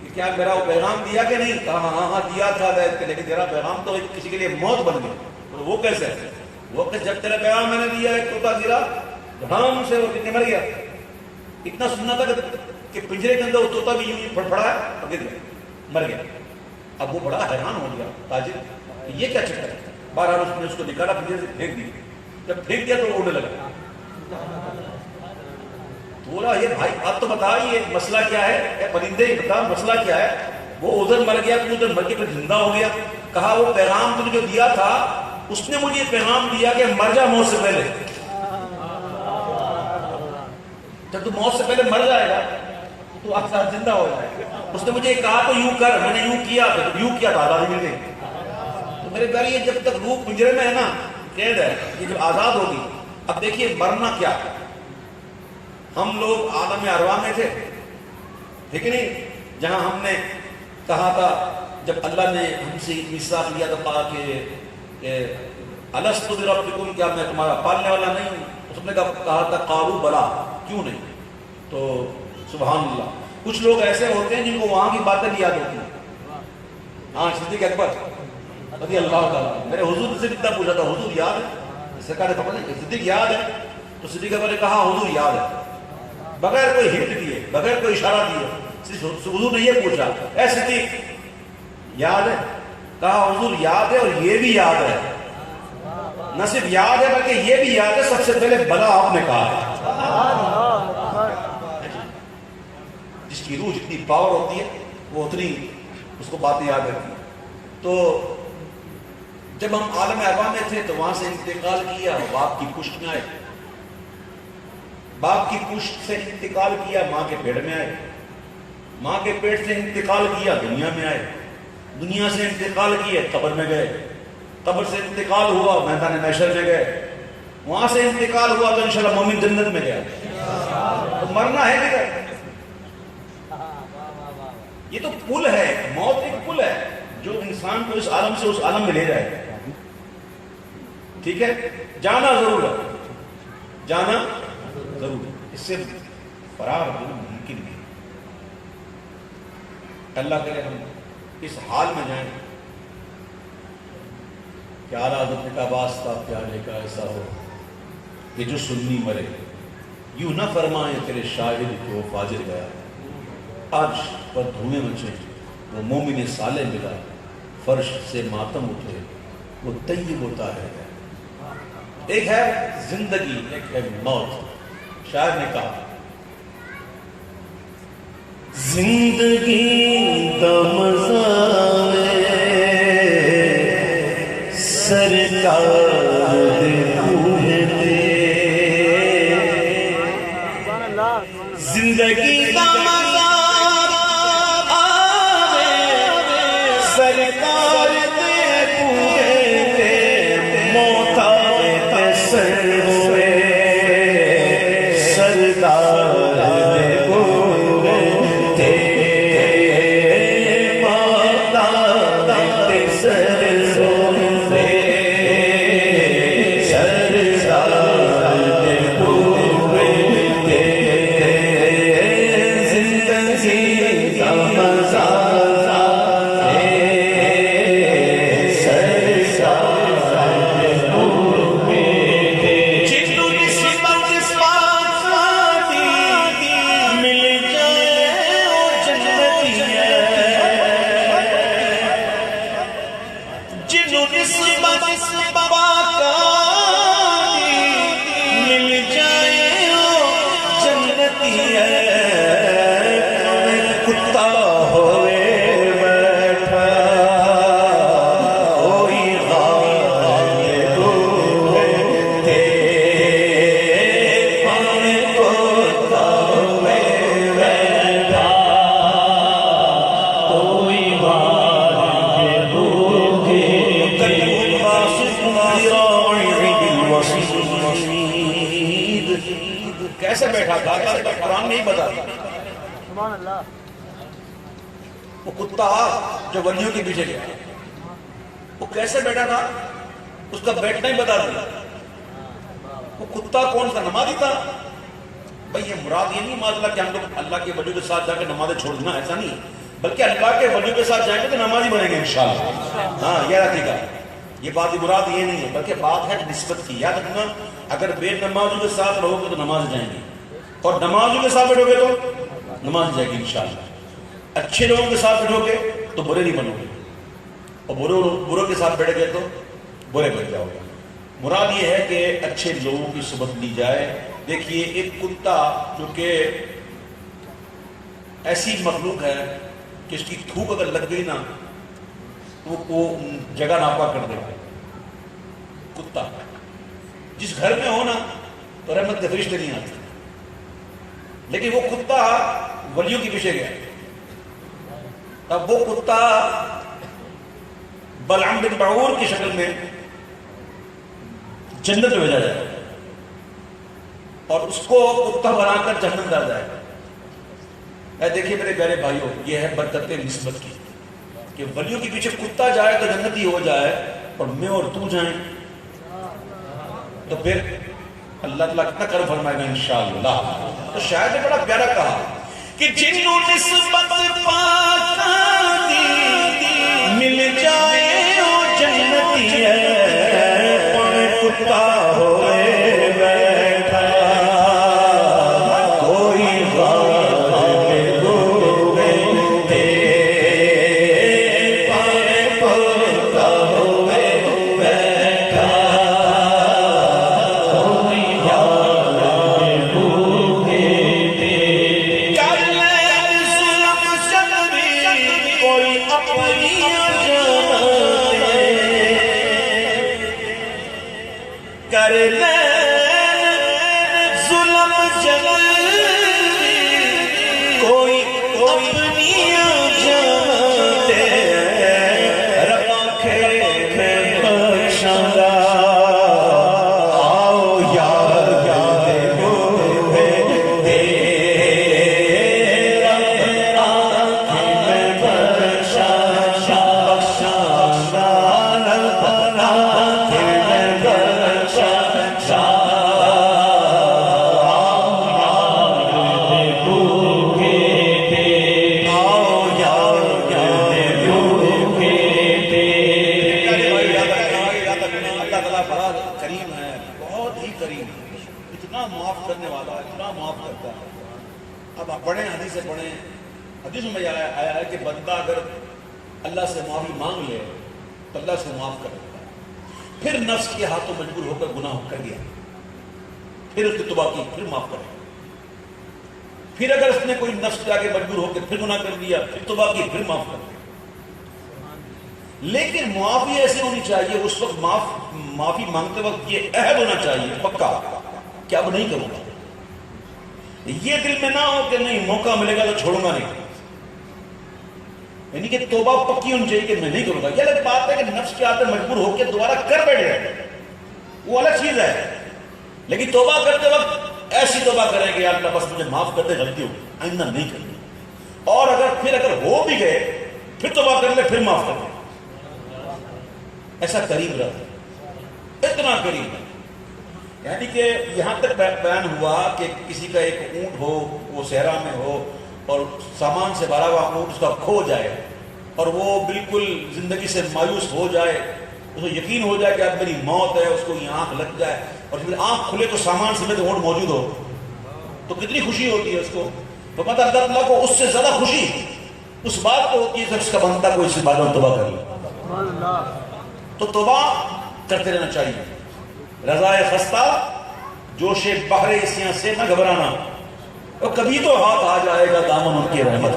کہ کیا میرا وہ پیغام دیا کہ نہیں؟ کہا ہاں دیا تھا لیکن تیرا پیغام تو کسی کے لیے موت بن گیا. وہ کیسے؟ وہ کہ جب تیرا پیغام میں نے دیا ایک طوطا گرا دھام سے وہ مر گیا. اتنا سننا تھا کہ پنجرے کے اندر وہ طوطا بھی یوں پھڑپڑا اور گر گیا مر گیا. اب وہ بڑا حیران ہو گیا تاجر کہ یہ کیا چکر ہے. بہرحال اس نے اس کو نکالا پنجرے سے پھینک دیا. جب پھینک دیا تو وہ اڑنے لگا. بولا یہ بھائی آپ تو بتا یہ مسئلہ کیا ہے اے پرندے بتا مسئلہ کیا ہے. وہ ادھر مر گیا تو ادھر مر کے پھر زندہ ہو گیا. کہا وہ پیغام تم نے جو دیا تھا اس نے مجھے پیغام دیا کہ مر جا موت سے پہلے. جب تو موت سے پہلے مر جائے گا تو آپ ساتھ زندہ ہو جائے گا. اس نے مجھے کہا تو یوں کر میں نے یوں کیا تو آزادی مل گئی. تو میرے پیارے یہ جب تک روح پنجرے میں ہے نا قید ہے یہ جب آزاد ہوگی. اب دیکھیے مرنا کیا. ہم لوگ عالم ارواح میں تھے ٹھیک نہیں جہاں ہم نے کہا تھا جب اللہ نے ہم سے میثاق لیا تو کہا کہ الست بربکم، کیا میں تمہارا پالنے والا نہیں ہوں؟ اس نے کہا تھا قالوا بلا، کیوں نہیں؟ تو سبحان اللہ، کچھ لوگ ایسے ہوتے ہیں جن کو وہاں کی باتیں بھی یاد ہوتی ہیں. ہاں صدیق اکبر رضی اللہ تعالیٰ، میرے حضور سے کتنا پوچھا تھا حضور یاد ہے؟ سرکار نے پتہ نہیں صدیق یاد ہے؟ تو صدیق اکبر نے کہا حضور یاد ہے، بغیر کوئی ہنٹ دیے، بغیر کوئی اشارہ دیے. حضور نے یہ پوچھا اے صدیق یاد ہے؟ کہا حضور یاد ہے اور یہ بھی یاد ہے. نہ صرف یاد ہے بلکہ یہ بھی یاد ہے، سب سے پہلے بلا آپ نے کہا ہے. جس کی روح جتنی پاور ہوتی ہے وہ اتنی اس کو باتیں یاد رہتی ہیں. تو جب ہم عالم ارواح میں تھے تو وہاں سے انتقال کیا، باپ کی پشت میں آئے، باپ کی پشت سے انتقال کیا، ماں کے پیٹ میں آئے، ماں کے پیٹ سے انتقال کیا، دنیا میں آئے، دنیا سے انتقال کیا، قبر میں گئے، قبر سے انتقال ہوا، میدان محشر میں گئے، وہاں سے انتقال ہوا تو انشاءاللہ مومن جنت میں گیا. تو مرنا ہے کدھر؟ یہ تو پل ہے، موت ایک پل ہے جو انسان کو اس عالم سے اس عالم میں لے جائے. ٹھیک ہے، جانا ضرور ہے، جانا ضرور ہے، اس سے فرار ہونا ممکن نہیں. اللہ کرے ہم اس حال میں جائیں کہ اعلیٰ حضرت کا واسطہ پیارے کا ایسا ہو کہ جو سنی مرے، یوں نہ فرمائے تیرے شاہد کہ وہ فاجر گیا. عرش پر دھوئیں مچے، وہ مومن صالح ملا، فرش سے ماتم اٹھے، وہ طیب ہوتا ہے. ایک ہے زندگی، ایک ہے موت. شاعر نے کہا زندگی دا مزہ سرکار زندگی دا مزہ سرکار دے پوئے موت آئے تے سر ہوئے سردار دے پوئے تے موت آئے تے سر ہوئے سردار دے پوئے تے زندگی دا مزہ کیسے بیٹھا تھا قرآن نہیں بتا. وہ کتا جو ولیوں کے پیچھے گیا وہ کیسے بیٹھا تھا، اس کا بیٹھنا ہی بتا دیا. وہ کتا کون سا؟ نمازی تھا. بھائی یہ مراد یہ نہیں مطلب کہ ہم لوگ اللہ کے ولیوں کے ساتھ جا کے نمازیں چھوڑ دینا، ایسا نہیں، بلکہ اللہ کے ولیوں کے ساتھ جائیں گے تو نمازی بنیں گے انشاءاللہ. ہاں یہ رکھے گا، یہ بات مراد یہ نہیں ہے، بلکہ بات ہے نسبت کی. یاد رکھنا اگر بے نمازوں کے ساتھ رہو گے تو نماز جائیں گے، اور نمازوں کے ساتھ بیٹھو گے تو نماز جائے گی انشاءاللہ. اچھے لوگوں کے ساتھ بیٹھو گے تو برے نہیں بنو گے، اور بروں کے ساتھ بیٹھ گئے تو برے بن جاؤ گے. مراد یہ ہے کہ اچھے لوگوں کی صحبت لی جائے. دیکھیے ایک کتا جو کہ ایسی مخلوق ہے کہ اس کی تھوک اگر لگ گئی نا تو وہ جگہ ناپا کر دے گا. کتا جس گھر میں ہو نا تو رحمت کے فرشتے نہیں آتے، لیکن وہ کتا ولیوں کے پیچھے گیا. تب وہ کتا بلعام بن بعور کی شکل میں جنت میں بھیجا جائے اور اس کو کتا بنا کر جہنم ڈال جائے. دیکھیے میرے پیارے بھائیوں، یہ ہے برکت نسبت کی، کہ ولیوں کے پیچھے کتا جائے تو جنتی ہو جائے اور میں اور تو جائیں تو پھر اللہ تعالیٰ کتنا کرم فرمائے گا انشاءاللہ. تو شاید نے بڑا پیارا کہا کہ جنہوں نسبت پاکا دی مل جائے وہ جنتی ہے پر کتا ہوئے بیٹھا کوئی غالب ہوئے کر لے ظلم جلوی کوئی اپنی جانتے رکھے میں بخشاں گا آؤ یاد ہوئے تیرا آنکھیں میں بخشاں گا پڑھیں حدیث سے پڑھیں. حدیث میں آیا ہے کہ بندہ اگر اللہ سے معافی مانگ لے تو اللہ سے معاف کر دیتا ہے. پھر نفس کے ہاتھوں مجبور ہو کر گناہ کر دیا پھر اس کی توبہ کی پھر معاف کرے. پھر اگر اس نے کوئی نفس کے آگے مجبور ہو کے پھر گناہ کر دیا پھر توبہ کی پھر معاف کر دیا. لیکن معافی ایسی ہونی چاہیے اس وقت معافی مانگتے وقت یہ عہد ہونا چاہیے پکا کہ اب نہیں کروں گا. یہ دل میں نہ ہو کہ نہیں موقع ملے گا تو چھوڑوں گا نہیں. یعنی کہ توبہ پکی ہونی چاہیے کہ میں نہیں کروں گا. یہ الگ بات ہے کہ نفس کے آتے مجبور ہو کے دوبارہ کر بیٹھے وہ الگ چیز ہے. لیکن توبہ کرتے وقت ایسی توبہ کریں کہ اللہ بس مجھے معاف کرتے غلطی ہو آئندہ نہیں کرنی. اور اگر ہو بھی گئے پھر توبہ کر لے پھر معاف کر لے. ایسا قریب رہا اتنا قریب. یعنی کہ یہاں تک بیان ہوا کہ کسی کا ایک اونٹ ہو وہ صحرا میں ہو اور سامان سے بھرا ہوا اونٹ اس کا کھو جائے اور وہ بالکل زندگی سے مایوس ہو جائے. اس کو یقین ہو جائے کہ اب میری موت ہے. اس کو یہ آنکھ لگ جائے اور پھر آنکھ کھلے تو سامان سمیت اونٹ موجود ہو تو کتنی خوشی ہوتی ہے اس کو. تو پتہ اللہ کو اس سے زیادہ خوشی اس بات کو ہوتی ہے کہ اس کا بندہ کوئی اس بات میں توبہ کر لے. تو توبہ کرتے رہنا چاہیے. رضائے خستہ جوش بحر اسیاں سے نہ گھبرانا اور کبھی تو ہاتھ آ جائے گا دامن ان کی رحمت.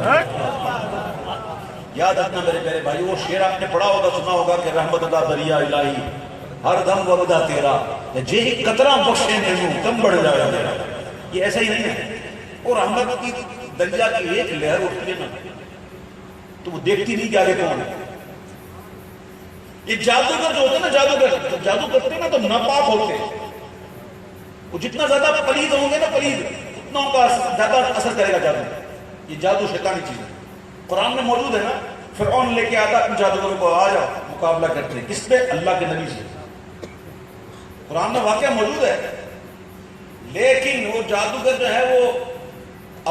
یاد رکھنا میرے پیارے بھائی وہ شعر آپ نے پڑھا ہوگا سنا ہوگا کہ رحمت دا دریا الہی ہر دم وبدا تیرا جے قطرہ بخشے نہیں کم بڑھ جائے میرا. یہ ایسا ہی نہیں ہے. اور رحمت کی دریا کی ایک لہر اٹھتی ہے نا تو وہ دیکھتی نہیں کہ آگے کون ہے. یہ جادوگر جو ہوتے ہیں نا جادو کرتے ہیں نا تو ناپاک ہوتے. وہ جتنا زیادہ پلید ہوں گے نا پلید اتنا ان کا زیادہ اثر کرے گا جادو. یہ جادو شیطانی چیز ہے. قرآن میں موجود ہے نا فرعون لے کے آتا اپنے جادوگروں کو آ جاؤ مقابلہ کرتے ہیں کس پہ اللہ کے نبی سے. قرآن میں واقعہ موجود ہے. لیکن وہ جادوگر جو ہے وہ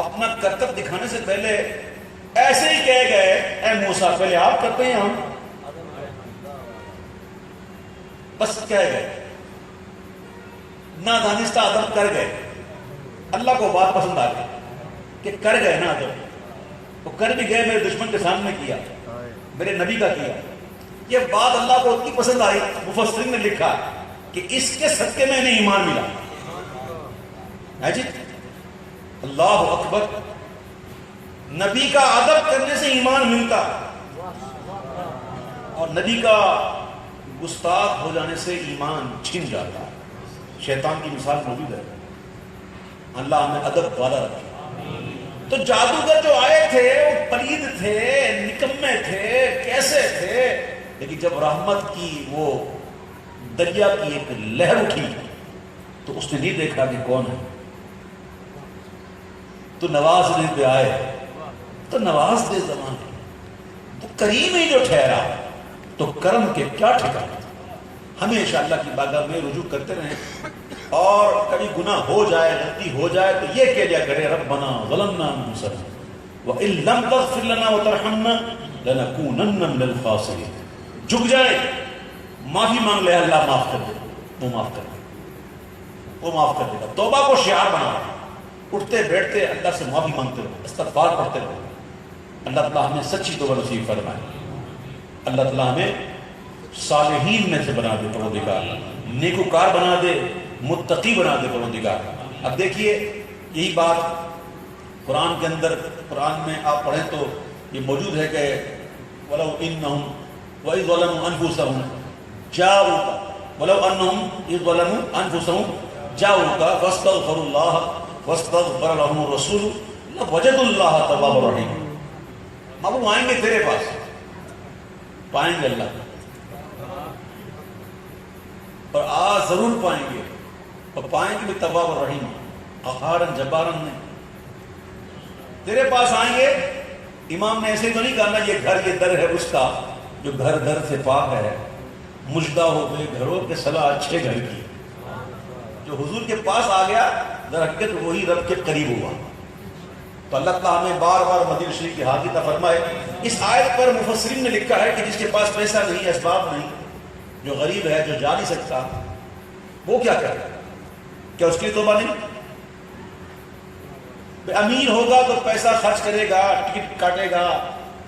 اپنا کرتب دکھانے سے پہلے ایسے ہی کہہ گئے اے موسیٰ پہلے آپ کرتے ہیں ہم بس کہہ گئے نادانستہ ادب کر گئے. اللہ کو بات پسند آ گئی کہ کر گئے نا ادب. وہ کر بھی گئے میرے دشمن کے سامنے کیا میرے نبی کا کیا. یہ بات اللہ کو اتنی پسند آئی مفسرین نے لکھا کہ اس کے صدقے میں انہیں ایمان ملا. جی اللہ اکبر. نبی کا ادب کرنے سے ایمان ملتا اور نبی کا گستاخ ہو جانے سے ایمان چھن جاتا. شیطان کی مثال موجود ہے. اللہ ہمیں ادب والا رکھے. تو جادوگر جو آئے تھے وہ پلید تھے نکمے تھے کیسے تھے. لیکن جب رحمت کی وہ دریا کی ایک لہر اٹھی تو اس نے نہیں دیکھا کہ کون ہے. تو نواز دے پہ آئے تو نواز دے زمانے وہ کریم ہی جو ٹھہرا تو کرم کے کیا ٹھکانے. ہمیشہ اللہ کی بارگاہ میں رجوع کرتے رہیں اور کبھی گناہ ہو جائے غلطی ہو جائے تو یہ کہہ دیا کرے ربنا ظلمنا انفسنا وَإِن لَمْ تَغْفِرْ لَنَا وَتَرْحَمْنَا لَنَكُونَنَّ مِنَ الْخَاسِرِينَ. جھک جائے معافی مانگ لے اللہ معاف کر دے, وہ معاف کر دے, وہ معاف کر دے گا. توبہ کو شعار بنا اٹھتے بیٹھتے اللہ سے معافی مانگتے رہو, استغفار پڑھتے رہو. اللہ تعالیٰ ہمیں سچی توبہ نصیب فرمائے. اللہ تعالیٰ ہمیں صالحین میں سے بنا دے پروردگار, نیکوکار بنا دے, متقی بنا دے پروردگار. اب دیکھیے یہی بات قرآن کے اندر, قرآن میں آپ پڑھیں تو یہ موجود ہے کہ وَلَوْ إِنَّهُمْ وَإِذْ ظَلَمُوا أَنفُسَهُمْ جَاءُوكَ وَلَوْ أَنَّهُمْ إِذْ ظَلَمُوا أَنفُسَهُمْ جَاءُوكَ فَاسْتَغْفَرُوا اللَّهَ وَاسْتَغْفَرَ لَهُمُ الرَّسُولُ لَوَجَدُوا اللَّهَ تَوَّابًا رَحِيمًا. محبوب آئیں گے تیرے پاس, پائیں گے اللہ, اور ضرور پائیں گے, اور پائیں گے بھی تواب الرحیم, قہارن جبارن نہیں. تیرے پاس آئیں گے. امام نے ایسے تو نہیں کہا نا یہ گھر یہ در ہے اس کا جو گھر در سے پاک ہے, مجدہ ہو گئے گھروں کے صلاح اچھے گھر کی. جو حضور کے پاس آ گیا در حقیقت وہی رب کے قریب ہوا. تو اللہ تعالیٰ ہمیں بار بار مدینہ شریف کی حاضری عطا فرمائے. اس آیت پر مفسرین نے لکھا ہے کہ جس کے پاس پیسہ نہیں, اسباب نہیں, جو غریب ہے, جو جا نہیں سکتا, وہ کیا کرے؟ کیا اس کی توبہ نہیں؟ امیر ہوگا تو پیسہ خرچ کرے گا, ٹکٹ کاٹے گا,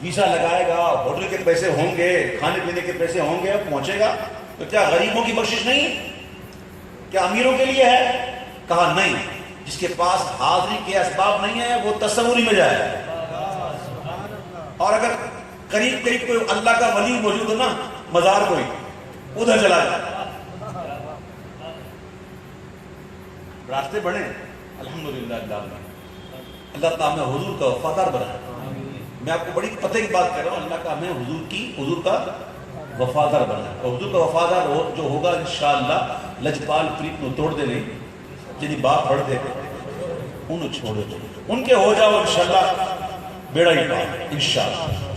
ویزا لگائے گا, ہوٹل کے پیسے ہوں گے, کھانے پینے کے پیسے ہوں گے, پہنچے گا. تو کیا غریبوں کی بخشش نہیں؟ کیا امیروں کے لیے ہے؟ کہا نہیں. جس کے پاس حاضری کے اسباب نہیں ہے وہ تصوری میں جائے. اور اگر قریب قریب کوئی اللہ کا ولی موجود ہو نا, مزار کوئی, ادھر چلا جائے. راستے بڑھیں الحمدللہ. اللہ تعالیٰ ہمیں حضور کا وفادار بنائے. میں آپ کو بڑی پتہ کی بات کر رہا ہوں, اللہ کا ہمیں حضور کا وفادار بنائے. اور حضور کا وفادار جو ہوگا انشاءاللہ لجپال پریت نو توڑ دے نہیں, جنہیں باپ پڑھ دے انہوں چھوڑے دے, ان کے ہو جاؤ انشاءاللہ بیڑا ہی پار انشاءاللہ.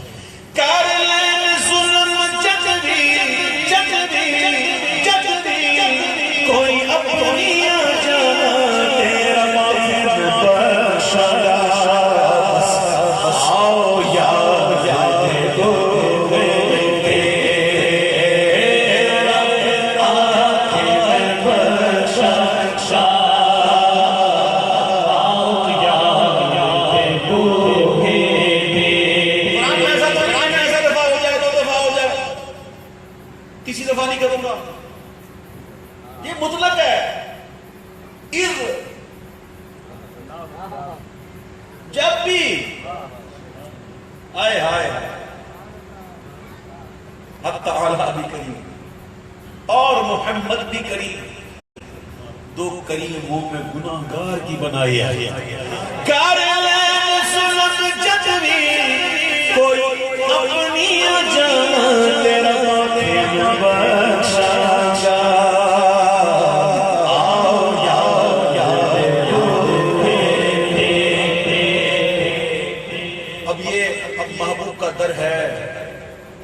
کار لین ظلم جگدی کوئی اپنی جانا تیرا معافر بخشا. آؤ یاد دو کسی دفعہ نہیں کروں گا, یہ مطلق ہے. جب بھی آئے ہائے حق تعالیٰ بھی کریم اور محمد بھی کریم, دو کریم منہ میں گناہگار کی بنائی ہے. کار سلم جدوی کوئی اپنی جان تیرا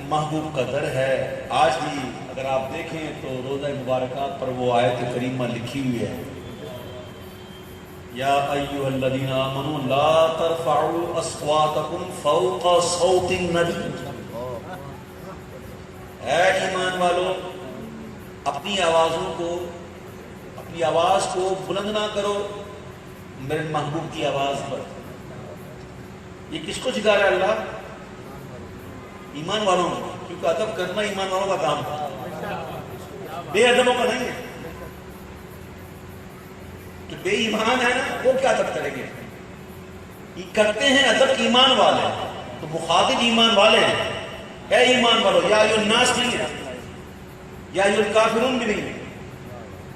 محبوب کا در ہے. آج بھی اگر آپ دیکھیں تو روزہ مبارکات پر وہ آیت کریمہ لکھی ہوئی ہے, یا ایھا الذین آمنوا لا ترفعوا اصواتکم فوق صوت النبی. اے ایمان والو, اپنی آواز کو بلند نہ کرو میرے محبوب کی آواز پر. یہ کس کو سکھا رہا ہے اللہ؟ ایمان والوں کو, کیونکہ ادب کرنا ایمان والوں کا کام ہے, بے ادبوں کا نہیں ہے. تو بے ایمان ہے نا, وہ کیا ادب کریں گے؟ یہ کرتے ہیں ادب ایمان والے, تو مخاطب ایمان والے ہیں. اے ایمان والو, یا ایھا الناس نہیں ہے, یا ایھا الکافرون بھی نہیں ہے,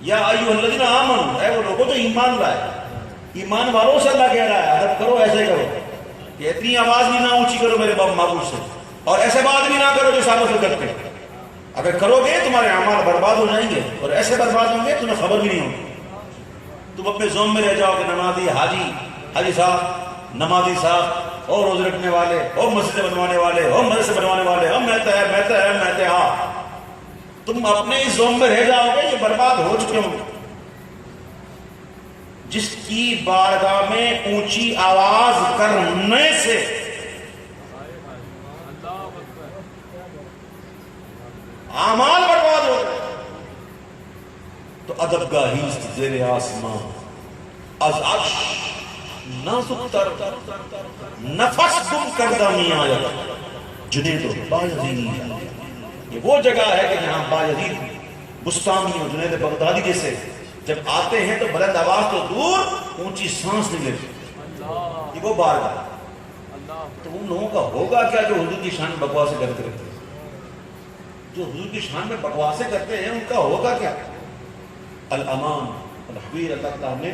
یا ایھا الذین آمنوا, اے وہ لوگوں جو ایمان لائے. ایمان والوں سے اللہ کہہ رہا ہے ادب کرو, ایسے کرو کہ اتنی آواز بھی نہ اونچی کرو میرے باپ محبوب سے, اور ایسے بات بھی نہ کرو جو سالوں سے کرتے. اگر کرو گے تمہارے اعمال برباد ہو جائیں گے, اور ایسے برباد ہوں گے تمہیں خبر بھی نہیں ہوگی. تم اپنے زوم میں رہ جاؤ کہ نمازی حاجی صاحب, نمازی صاحب, او روزے رکھنے والے، او مسجد بنوانے والے، او مدرسے بنوانے والے، ہم میں تم اپنے اس زوم میں رہ جاؤ گے، یہ برباد ہو چکے ہوں گے۔ جس کی بارگاہ میں اونچی آواز کرنے سے اعمال برباد ہو گئے، تو ادب گاہی زیر آسمان از عرش نازک تر نفس گم کردہ می آیت جنید و بایزید۔ یہ وہ جگہ ہے کہ جہاں بایزید بستانی اور جنید بغدادی جیسے جب آتے ہیں تو بلند آواز تو دور، اونچی سانس نہیں لیتے، یہ وہ بارگاہ۔ تو ان لوگوں کا ہوگا کیا جو حضور کی شان میں بکواسیں کرتے رہتے ہیں؟ جو حضور کی شان میں بکواسیں کرتے ہیں ان کا ہوگا کیا؟ الامان الحبیر، اللہ تعالیٰ نے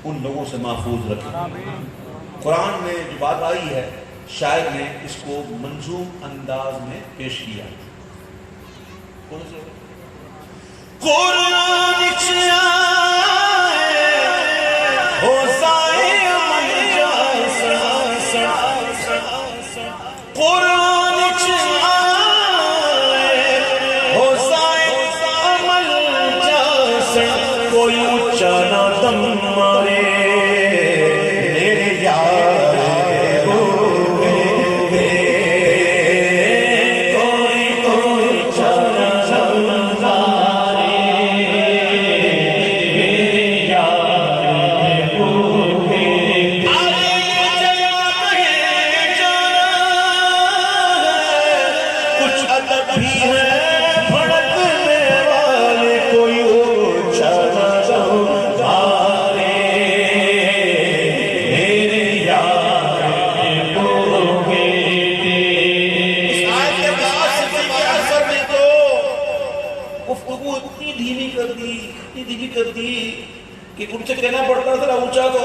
ان لوگوں سے محفوظ رکھا۔ قرآن میں جو بات آئی ہے، شاعر نے اس کو منظوم انداز میں پیش کیا۔ کون سے قرآن ہو سائے من جائے، قرآن ہو سائے من جائے، کوئی اونچا نہ دم مارے میرے یار کہ ان سے کہنا پڑتا تھا اونچا تو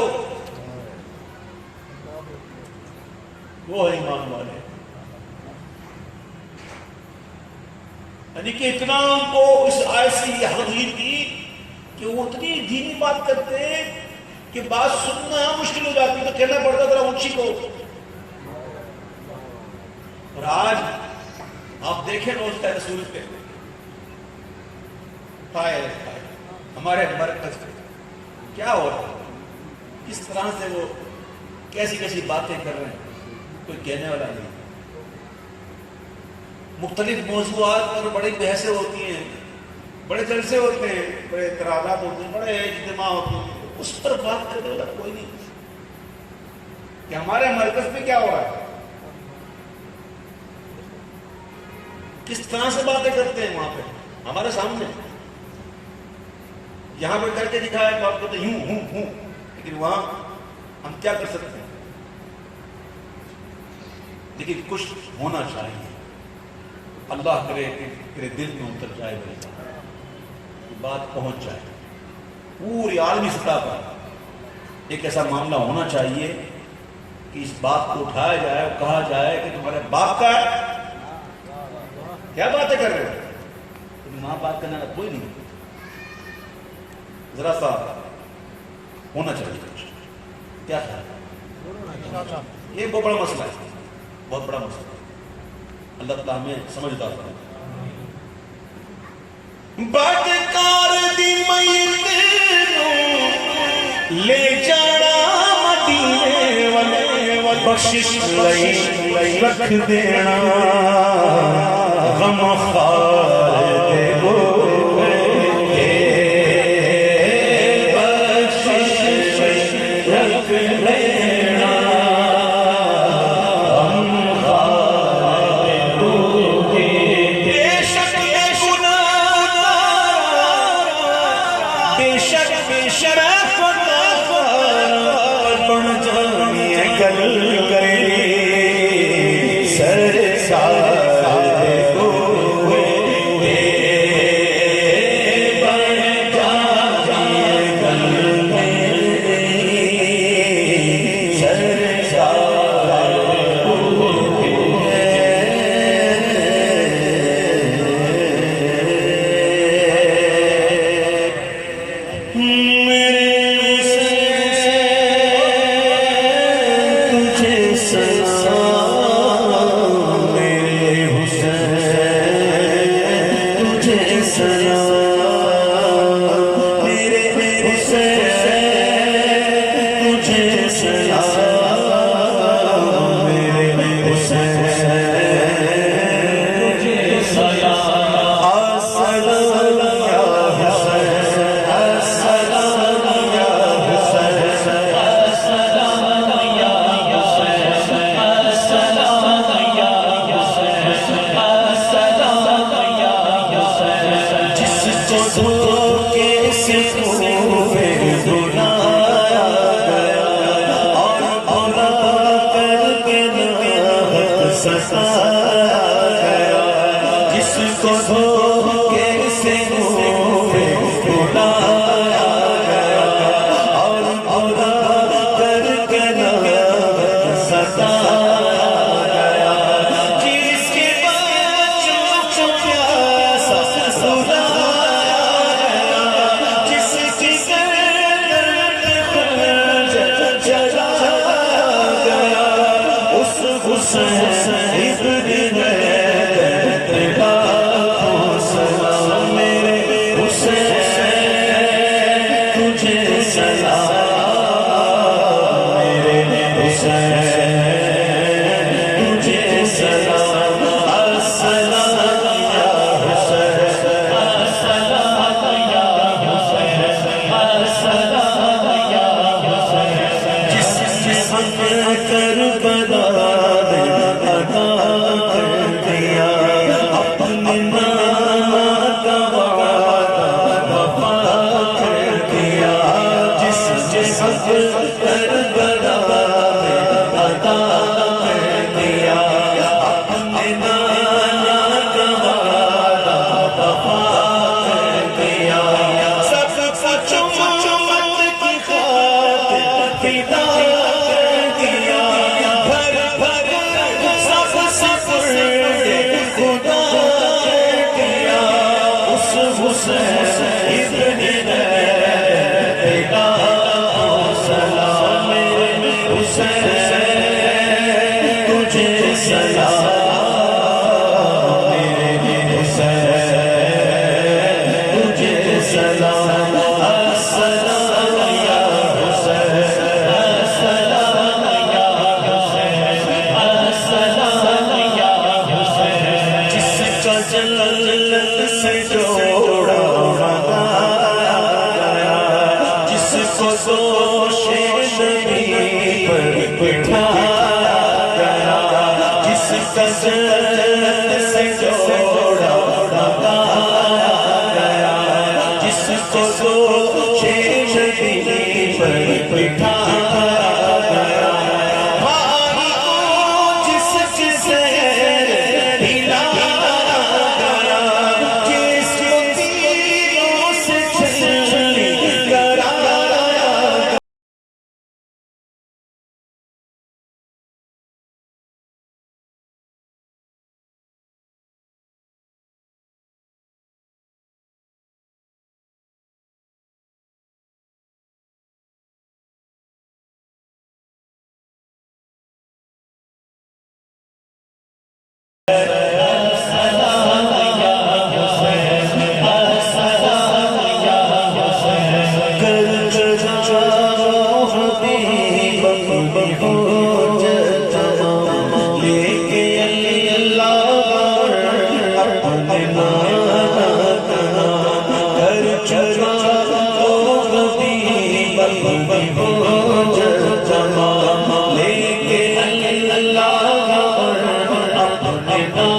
وہ ہے ایمان والے، یعنی کہ اتنا ان کو اس آیت سے یہ حقیقت تھی کہ وہ اتنی دینی بات کرتے کہ بات سننا مشکل ہو جاتی تو کہنا پڑتا تھا اونچی کو۔ اور آج آپ دیکھیں روز کا رسول پہ ہمارے مرکز پہ کیا ہو رہا ہے، کس طرح سے وہ کیسی کیسی باتیں کر رہے ہیں، کوئی کہنے والا نہیں۔ مختلف موضوعات پر بڑی بحثیں ہوتی ہیں، بڑے جلسے ہوتے ہیں، بڑے اعتراضات ہوتے ہیں، بڑے اجتماع ہوتے ہیں، اس پر بات کرنے والا کوئی نہیں کہ ہمارے مرکز میں کیا ہو رہا ہے، کس طرح سے باتیں کرتے ہیں وہاں پہ ہمارے سامنے۔ یہاں پہ کر کے دکھایا تو آپ کہتے ہیں ہوں لیکن وہاں ہم کیا کر سکتے ہیں؟ لیکن کچھ ہونا چاہیے، اللہ کرے کہ تیرے دل میں اتر جائے، بات پہنچ جائے پوری عالمی سطح پر۔ ایک ایسا معاملہ ہونا چاہیے کہ اس بات کو اٹھایا جائے اور کہا جائے کہ تمہارے باپ کا کیا باتیں کر رہے ہو، لیکن وہاں بات کرنے والا کوئی نہیں۔ ذرا سا ہونا چاہیے، کیا خیال؟ یہ بہت بڑا مسئلہ ہے، بہت بڑا مسئلہ ہے، اللہ تعالیٰ ہمیں سمجھدار بنائے۔ بدکار دی میت لے جانا مدینے والے، بخشش لئی رکھ دینا، غم خار دے گو سے کو دھوکے سے خوبے بلایا گیا اور بلا کر کے ناحق ستایا گیا، جس کو دھوکے سے خوبے بلایا گیا اور بلا کر کے ناحق ستایا گیا، جس کے بچوں کو پیاسا سلایا گیا، جس کی گردن پہ خنجر چلایا گیا، اس حسین ابن حیدر لاکھوں سلام میرے حسین تجھے سلام، میرے حسین تجھے سلام، السلام یا حسین، السلام یا حسین، السلام یا حسین، جس نے ہم کربلا میں عطا کر دیا اپنے نام کا وعدہ وفا کر دیا، جس نے ہم کربلا میں عطا کر دیا اپنے نام کا وعدہ وفا کر دیا، سب کچھ امت کی خاطر فدا کر دیا، بھر بھر سب سپرد خدا کر دیا، اس حسین ابن حیدر لاکھوں سلام، میرے حسین تجھے سلام، میرے حسین تجھے سلام، السلام یا حسین، السلام یا حسین، السلام یا حسین، جس کا جنت سے جوڑا لگایا گیا، جس کو دوش نبی پر بٹھایا گیا، جس کا جنت سے جوڑا لگایا گیا، جس کو دوش نبی پر بٹھایا گیا، بھائی کو جس کے زیر ہلایا گیا، جس کو تیروں سے چھری کرایا گیا، السلام یا حسین، السلام یا حسین، کر جاؤ حبیب اپنی حجت تمام، لے کے اللہ اپنے نام کا نام، کر جاؤ حبیب اپنی حجت تمام، لے کے اللہ اپنے نام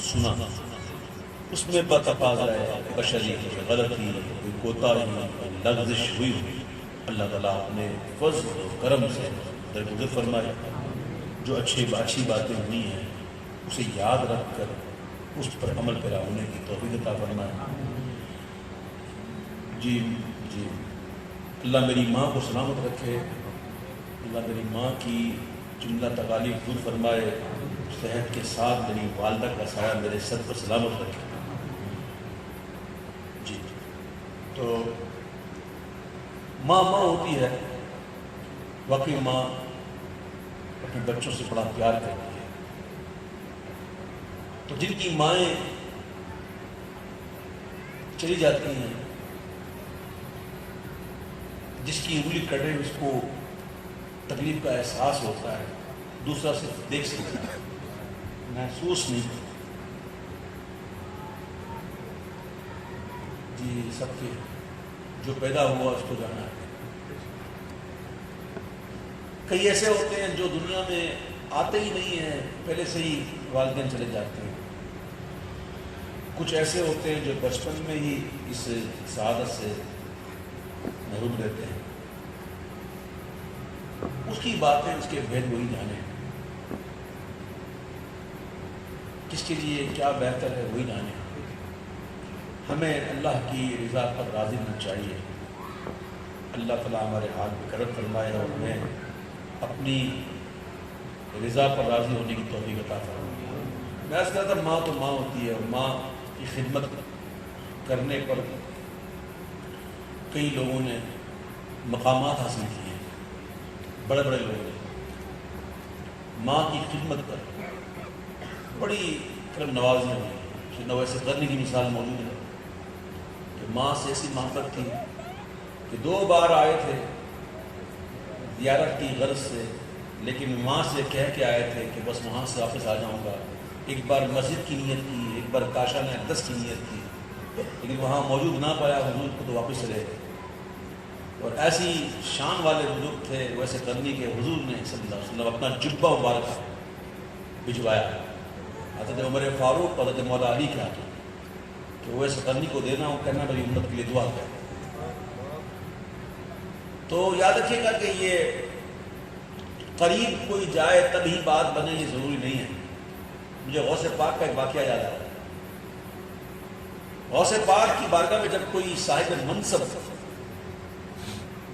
سنا اس میں بتقاضا بشری غلطی کوتاہی لغزش ہوئی، اللہ تعالیٰ اپنے فضل و کرم سے درگزر فرمائے۔ جو اچھی باتیں ہوئی ہیں اسے یاد رکھ کر اس پر عمل پیرا ہونے کی توفیق عطا فرمائے۔ جی اللہ میری ماں کو سلامت رکھے، اللہ میری ماں کی جملہ تکالیف دور فرمائے، صحت کے ساتھ میری والدہ کا سایہ میرے سر پر سلامت رکھے۔ جی تو ماں ہوتی ہے، واقعی ماں اپنے بچوں سے بڑا پیار کرتی ہے۔ تو جن کی مائیں چلی جاتی ہیں، جس کی انگلی کٹے اس کو تکلیف کا احساس ہوتا ہے، دوسرا صرف دیکھ سکتا ہے، محسوس نہیں۔ جی سب کے جو پیدا ہوا اس کو جانا ہے۔ کئی ایسے ہوتے ہیں جو دنیا میں آتے ہی نہیں ہیں، پہلے سے ہی والدین چلے جاتے ہیں۔ کچھ ایسے ہوتے ہیں جو بچپن میں ہی اس سعادت سے محروم رہتے ہیں۔ اس کی باتیں، اس کے بھید وہی جانے، کس کے لیے کیا بہتر ہے وہی جانے۔ ہمیں اللہ کی رضا پر راضی ہونا چاہیے۔ اللہ تعالیٰ ہمارے حال میں کرم فرمائے اور ہمیں اپنی رضا پر راضی ہونے کی توفیق عطا فرمائے۔ میں عرض کرتا ماں تو ماں ہوتی ہے، اور ماں کی خدمت کرنے پر کئی لوگوں نے مقامات حاصل کیے ہیں، بڑے بڑے لوگوں نے ماں کی خدمت پر بڑی کرم نوازیاں ہوئی۔ نویس قرنی کی مثال موجود ہے کہ ماں سے ایسی محبت تھی کہ 2 بار آئے تھے زیارت کی غرض سے، لیکن ماں سے کہہ کے آئے تھے کہ بس وہاں سے واپس آ جاؤں گا۔ ایک بار مسجد کی نیت کی، ایک بار کاشان اقدس کی نیت کی، لیکن وہاں موجود نہ پایا حضور کو، تو واپس چلے گئے۔ اور ایسی شان والے بزرگ تھے ویسے کرنی کے حضور نے صلی اللہ علیہ وسلم اپنا جبہ مبارک بھجوایا حضرت عمر فاروق، حضرت مولا علی کے ہاتھوں، کہ ویسے کرنی کو دینا ہو، کہنا میری امت کے لیے دعا کرے۔ تو یاد رکھیے گا کہ یہ قریب کوئی جائے تب ہی بات بنے، یہ ضروری نہیں ہے۔ مجھے غوث پاک کا ایک واقعہ یاد آ رہا ہے۔ غوث پاک کی بارگاہ میں جب کوئی صاحب منصب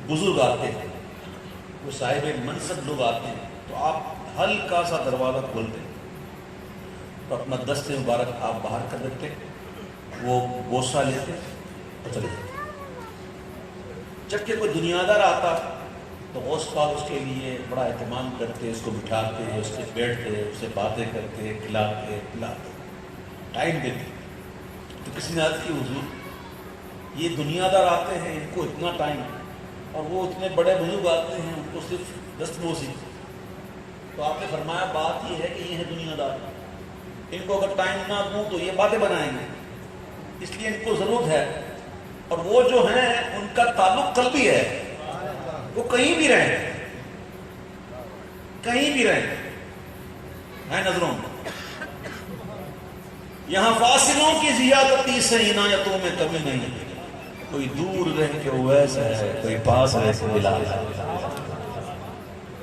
بزرگ آتے ہیں، وہ صاحب منصب لوگ آتے ہیں، تو آپ ہلکا سا دروازہ کھولتے ہیں، تو اپنا دست مبارک آپ باہر کر دیتے، وہ بوسہ لیتے اور چلے جاتے۔ جبکہ کوئی دنیادار آتا تو غوث پاک اس کے لیے بڑا اہتمام کرتے، اس کو بٹھاتے، اس سے بیٹھتے، اس سے باتیں کرتے، کھلاتے پلاتے، ٹائم دیتے۔ تو کسی نے عرض کی حضور یہ دنیادار آتے ہیں، ان کو اتنا ٹائم، اور وہ اتنے بڑے بزرگ آتے ہیں، ان کو صرف دستبوسی۔ تو آپ نے فرمایا بات یہ ہے کہ یہ ہے دنیادار، ان کو اگر ٹائم نہ دوں تو یہ باتیں بنائیں گے، اس لیے ان کو ضرورت ہے۔ اور وہ جو ہیں ان کا تعلق قلبی ہے، وہ کہیں بھی رہیں، کہیں بھی رہیں، ہے نظروں میں، یہاں فاصلوں کی زیادتی سے عنایتوں میں کمی نہیں ہے، کوئی دور رہ کے اویس ہے، کوئی پاس رہ کے بلال ہے۔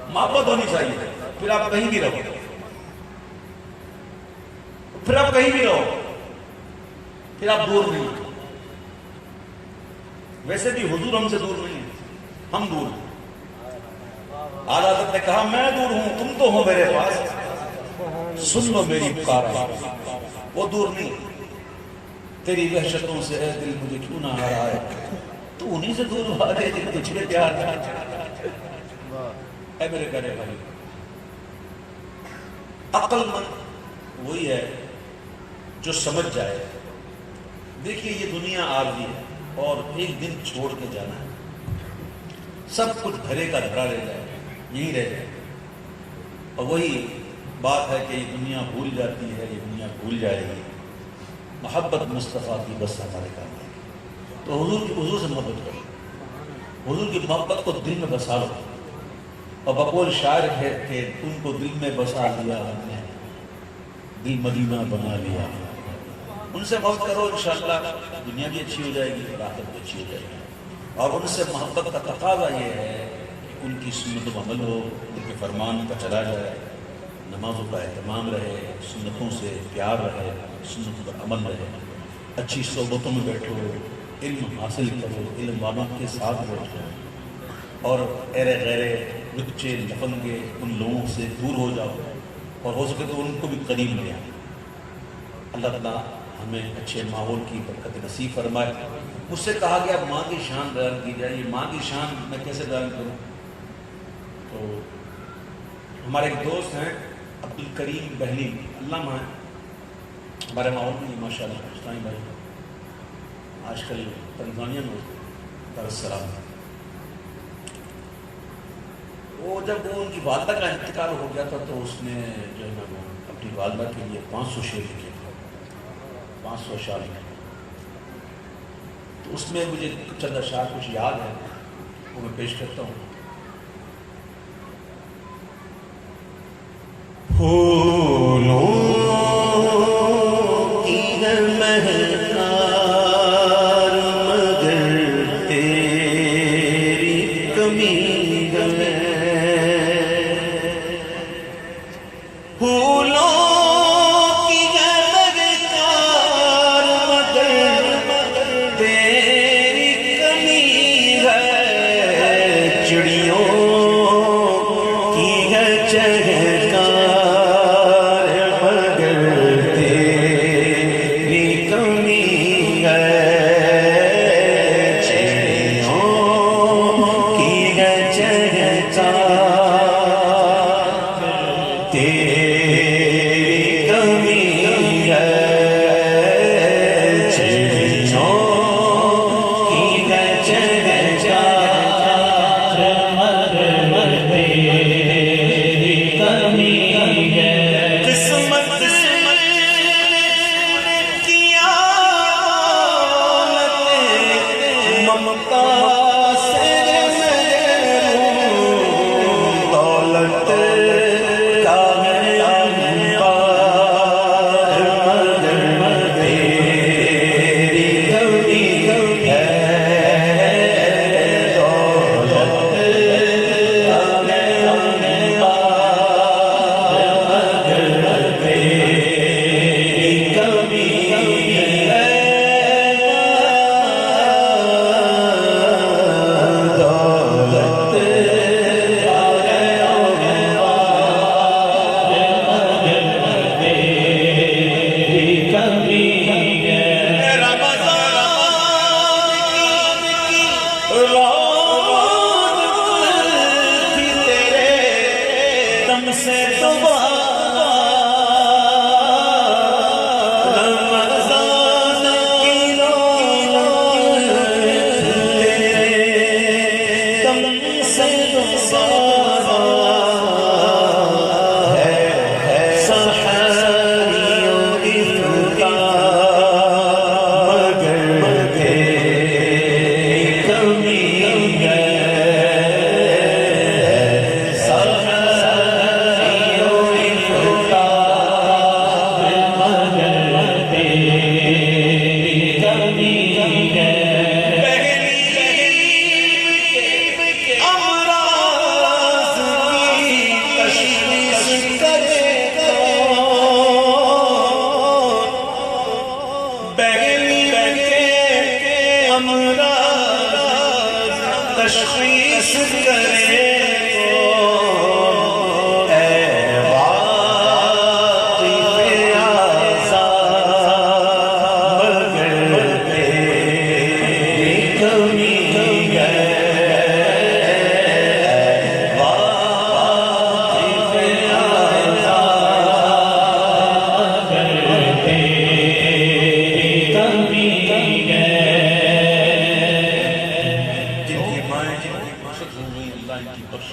محبت ہونی چاہیے، پھر آپ کہیں بھی رہو، پھر آپ کہیں بھی رہو، پھر آپ دور نہیں۔ ویسے بھی حضور ہم سے دور نہیں ہے، ہم دور ہیں۔ اعلیٰ حضرت نے کہا میں دور ہوں، تم تو ہو میرے پاس، سن لو میری پکار، وہ دور نہیں۔ تیری وحشتوں سے اے دل مجھے کیوں نہ آ رہا ہے، تو انہی سے دور ہوا دے جن تجھ میں پیار تھا۔ اے میرے پیارے بھائی، عقل مند وہی ہے جو سمجھ جائے، دیکھیے یہ دنیا عارضی ہے اور ایک دن چھوڑ کے جانا ہے، سب کچھ گھرے کا دھرا رہ جائے، یہی رہ جائے، اور وہی بات ہے کہ یہ دنیا بھول جاتی ہے، یہ دنیا بھول جائے گی، محبت مصطفیٰ کی بس ہمارے کام ہے۔ تو حضور سے محبت کرو، حضور کی محبت کو دل میں بسا لو، اور بقول شاعر ہے کہ ان کو دل میں بسا لیا ہم نے، دل مدینہ بنا لیا۔ ان سے محبت کرو، انشاءاللہ دنیا بھی اچھی ہو جائے گی، آخرت بھی اچھی ہو جائے گی۔ اور ان سے محبت کا تقاضا یہ ہے کہ ان کی سنت و عمل ہو، ان کے فرمان کا چلا جائے، نمازوں کا اہتمام رہے، سنتوں سے پیار رہے، سنتوں کا عمل رہے، اچھی صحبتوں میں بیٹھو، علم حاصل کرو، علم والوں کے ساتھ بیٹھو، اور ایرے غیرے لچے لفنگے ان لوگوں سے دور ہو جاؤ، اور ہو سکے تو ان کو بھی قریب لے آؤ۔ اللہ تعالیٰ ہمیں اچھے ماحول کی برکت نصیب فرمائے۔ مجھ سے کہا گیا ماں کی شان بیان کی جائے، یہ ماں کی شان میں کیسے بیان کروں؟ تو ہمارے ایک دوست ہیں عبدالکریم بہلی، علامہ ہیں ہمارے ماحول میں، ماشاء اللہ اسلامی بھائی، آج کل تنزانیہ میں دارالسلام۔ وہ جب وہ ان کی والدہ کا انتقال ہو گیا تھا تو اس نے جو ہے نا وہ اپنی والدہ کے لیے 500 شعر لکھے تھے، 500 اشعار لکھے۔ تو اس میں مجھے چند اشعار کچھ یاد ہے، وہ میں پیش کرتا ہوں۔ پھولوں کی ہے مہکار مگر تیری کمی ہے، پھولوں کی ہے مہکار مگر تیری کمی ہے، چڑیوں کی ہے چہکار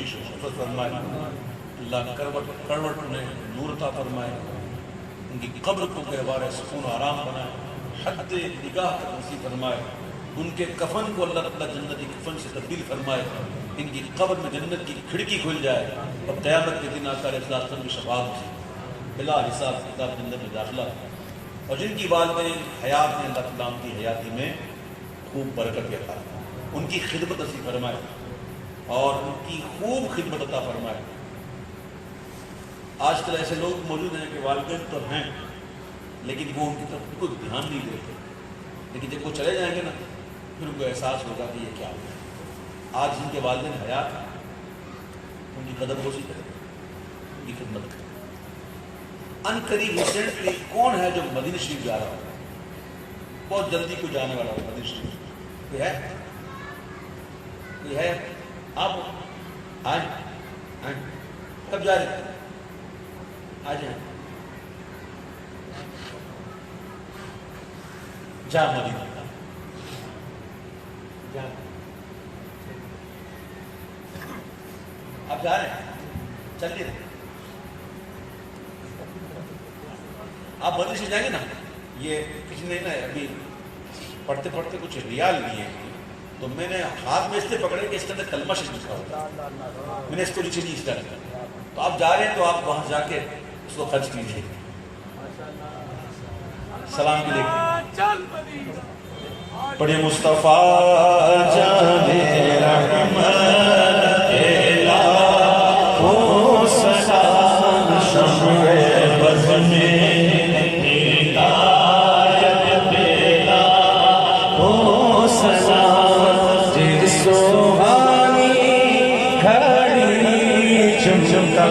بخشش و شفقت فرمائے، اللہ کروٹ انہیں نور عطا فرمائے، ان کی قبر کو گہوارہ سکون و آرام بنائے، حد نگاہ تک نصیب فرمائے، ان کے کفن کو اللہ تعالیٰ جنتی کفن سے تبدیل فرمائے، ان کی قبر میں جنت کی کھڑکی کھل جائے اور قیامت کے دن آقا علیہ السلام کی شفاعت سے بلا حساب کتاب جنت میں داخلہ، اور جن کی والدین حیات میں اللہ تعالیٰ کی حیاتی میں خوب برکت عطا فرمائے، ان کی خدمت نصیب فرمائے اور ان کی خوب خدمت عطا فرمائے۔ آج کل ایسے لوگ موجود ہیں کہ والدین تو ہیں لیکن وہ ان کی طرف کوئی دھیان نہیں دیتے، لیکن جب وہ چلے جائیں گے نا پھر ان کو احساس ہوگا کہ یہ کیا ہوا۔ آج جن کے والدین حیات ہیں ان کی قدر گوشی کریں، ان کی خدمت کریں۔ ان قریب ریسنٹلی کون ہے جو مدینہ شریف جا رہا ہے؟ بہت جلدی کوئی جانے والا ہے مدینہ شریف؟ کوئی ہے؟ کوئی ہے؟ آپ آئیں، کب جا رہے ہیں؟ آ جائیں، جا مدینہ جا، آپ جا رہے ہیں؟ چلیے آپ مدینہ سے جائیں گے نا، یہ کسی نے نا ابھی پڑھتے پڑھتے کچھ ریال لیے تو میں نے ہاتھ میں اس لیے پکڑے کہ اس کے اندر کلمہ شریف لکھا ہوتا، میں نے اس کو نیچے نہیں اس طرح، تو آپ جا رہے ہیں تو آپ وہاں جا کے اس کو خرچ کیجیے، سلام بھی لے پڑھے مصطفیٰ جانے رحمت الہ ہو سلام شمع بز میں ہدایت پیدا ہو سلام جس سوہانی گھڑی چمچم کا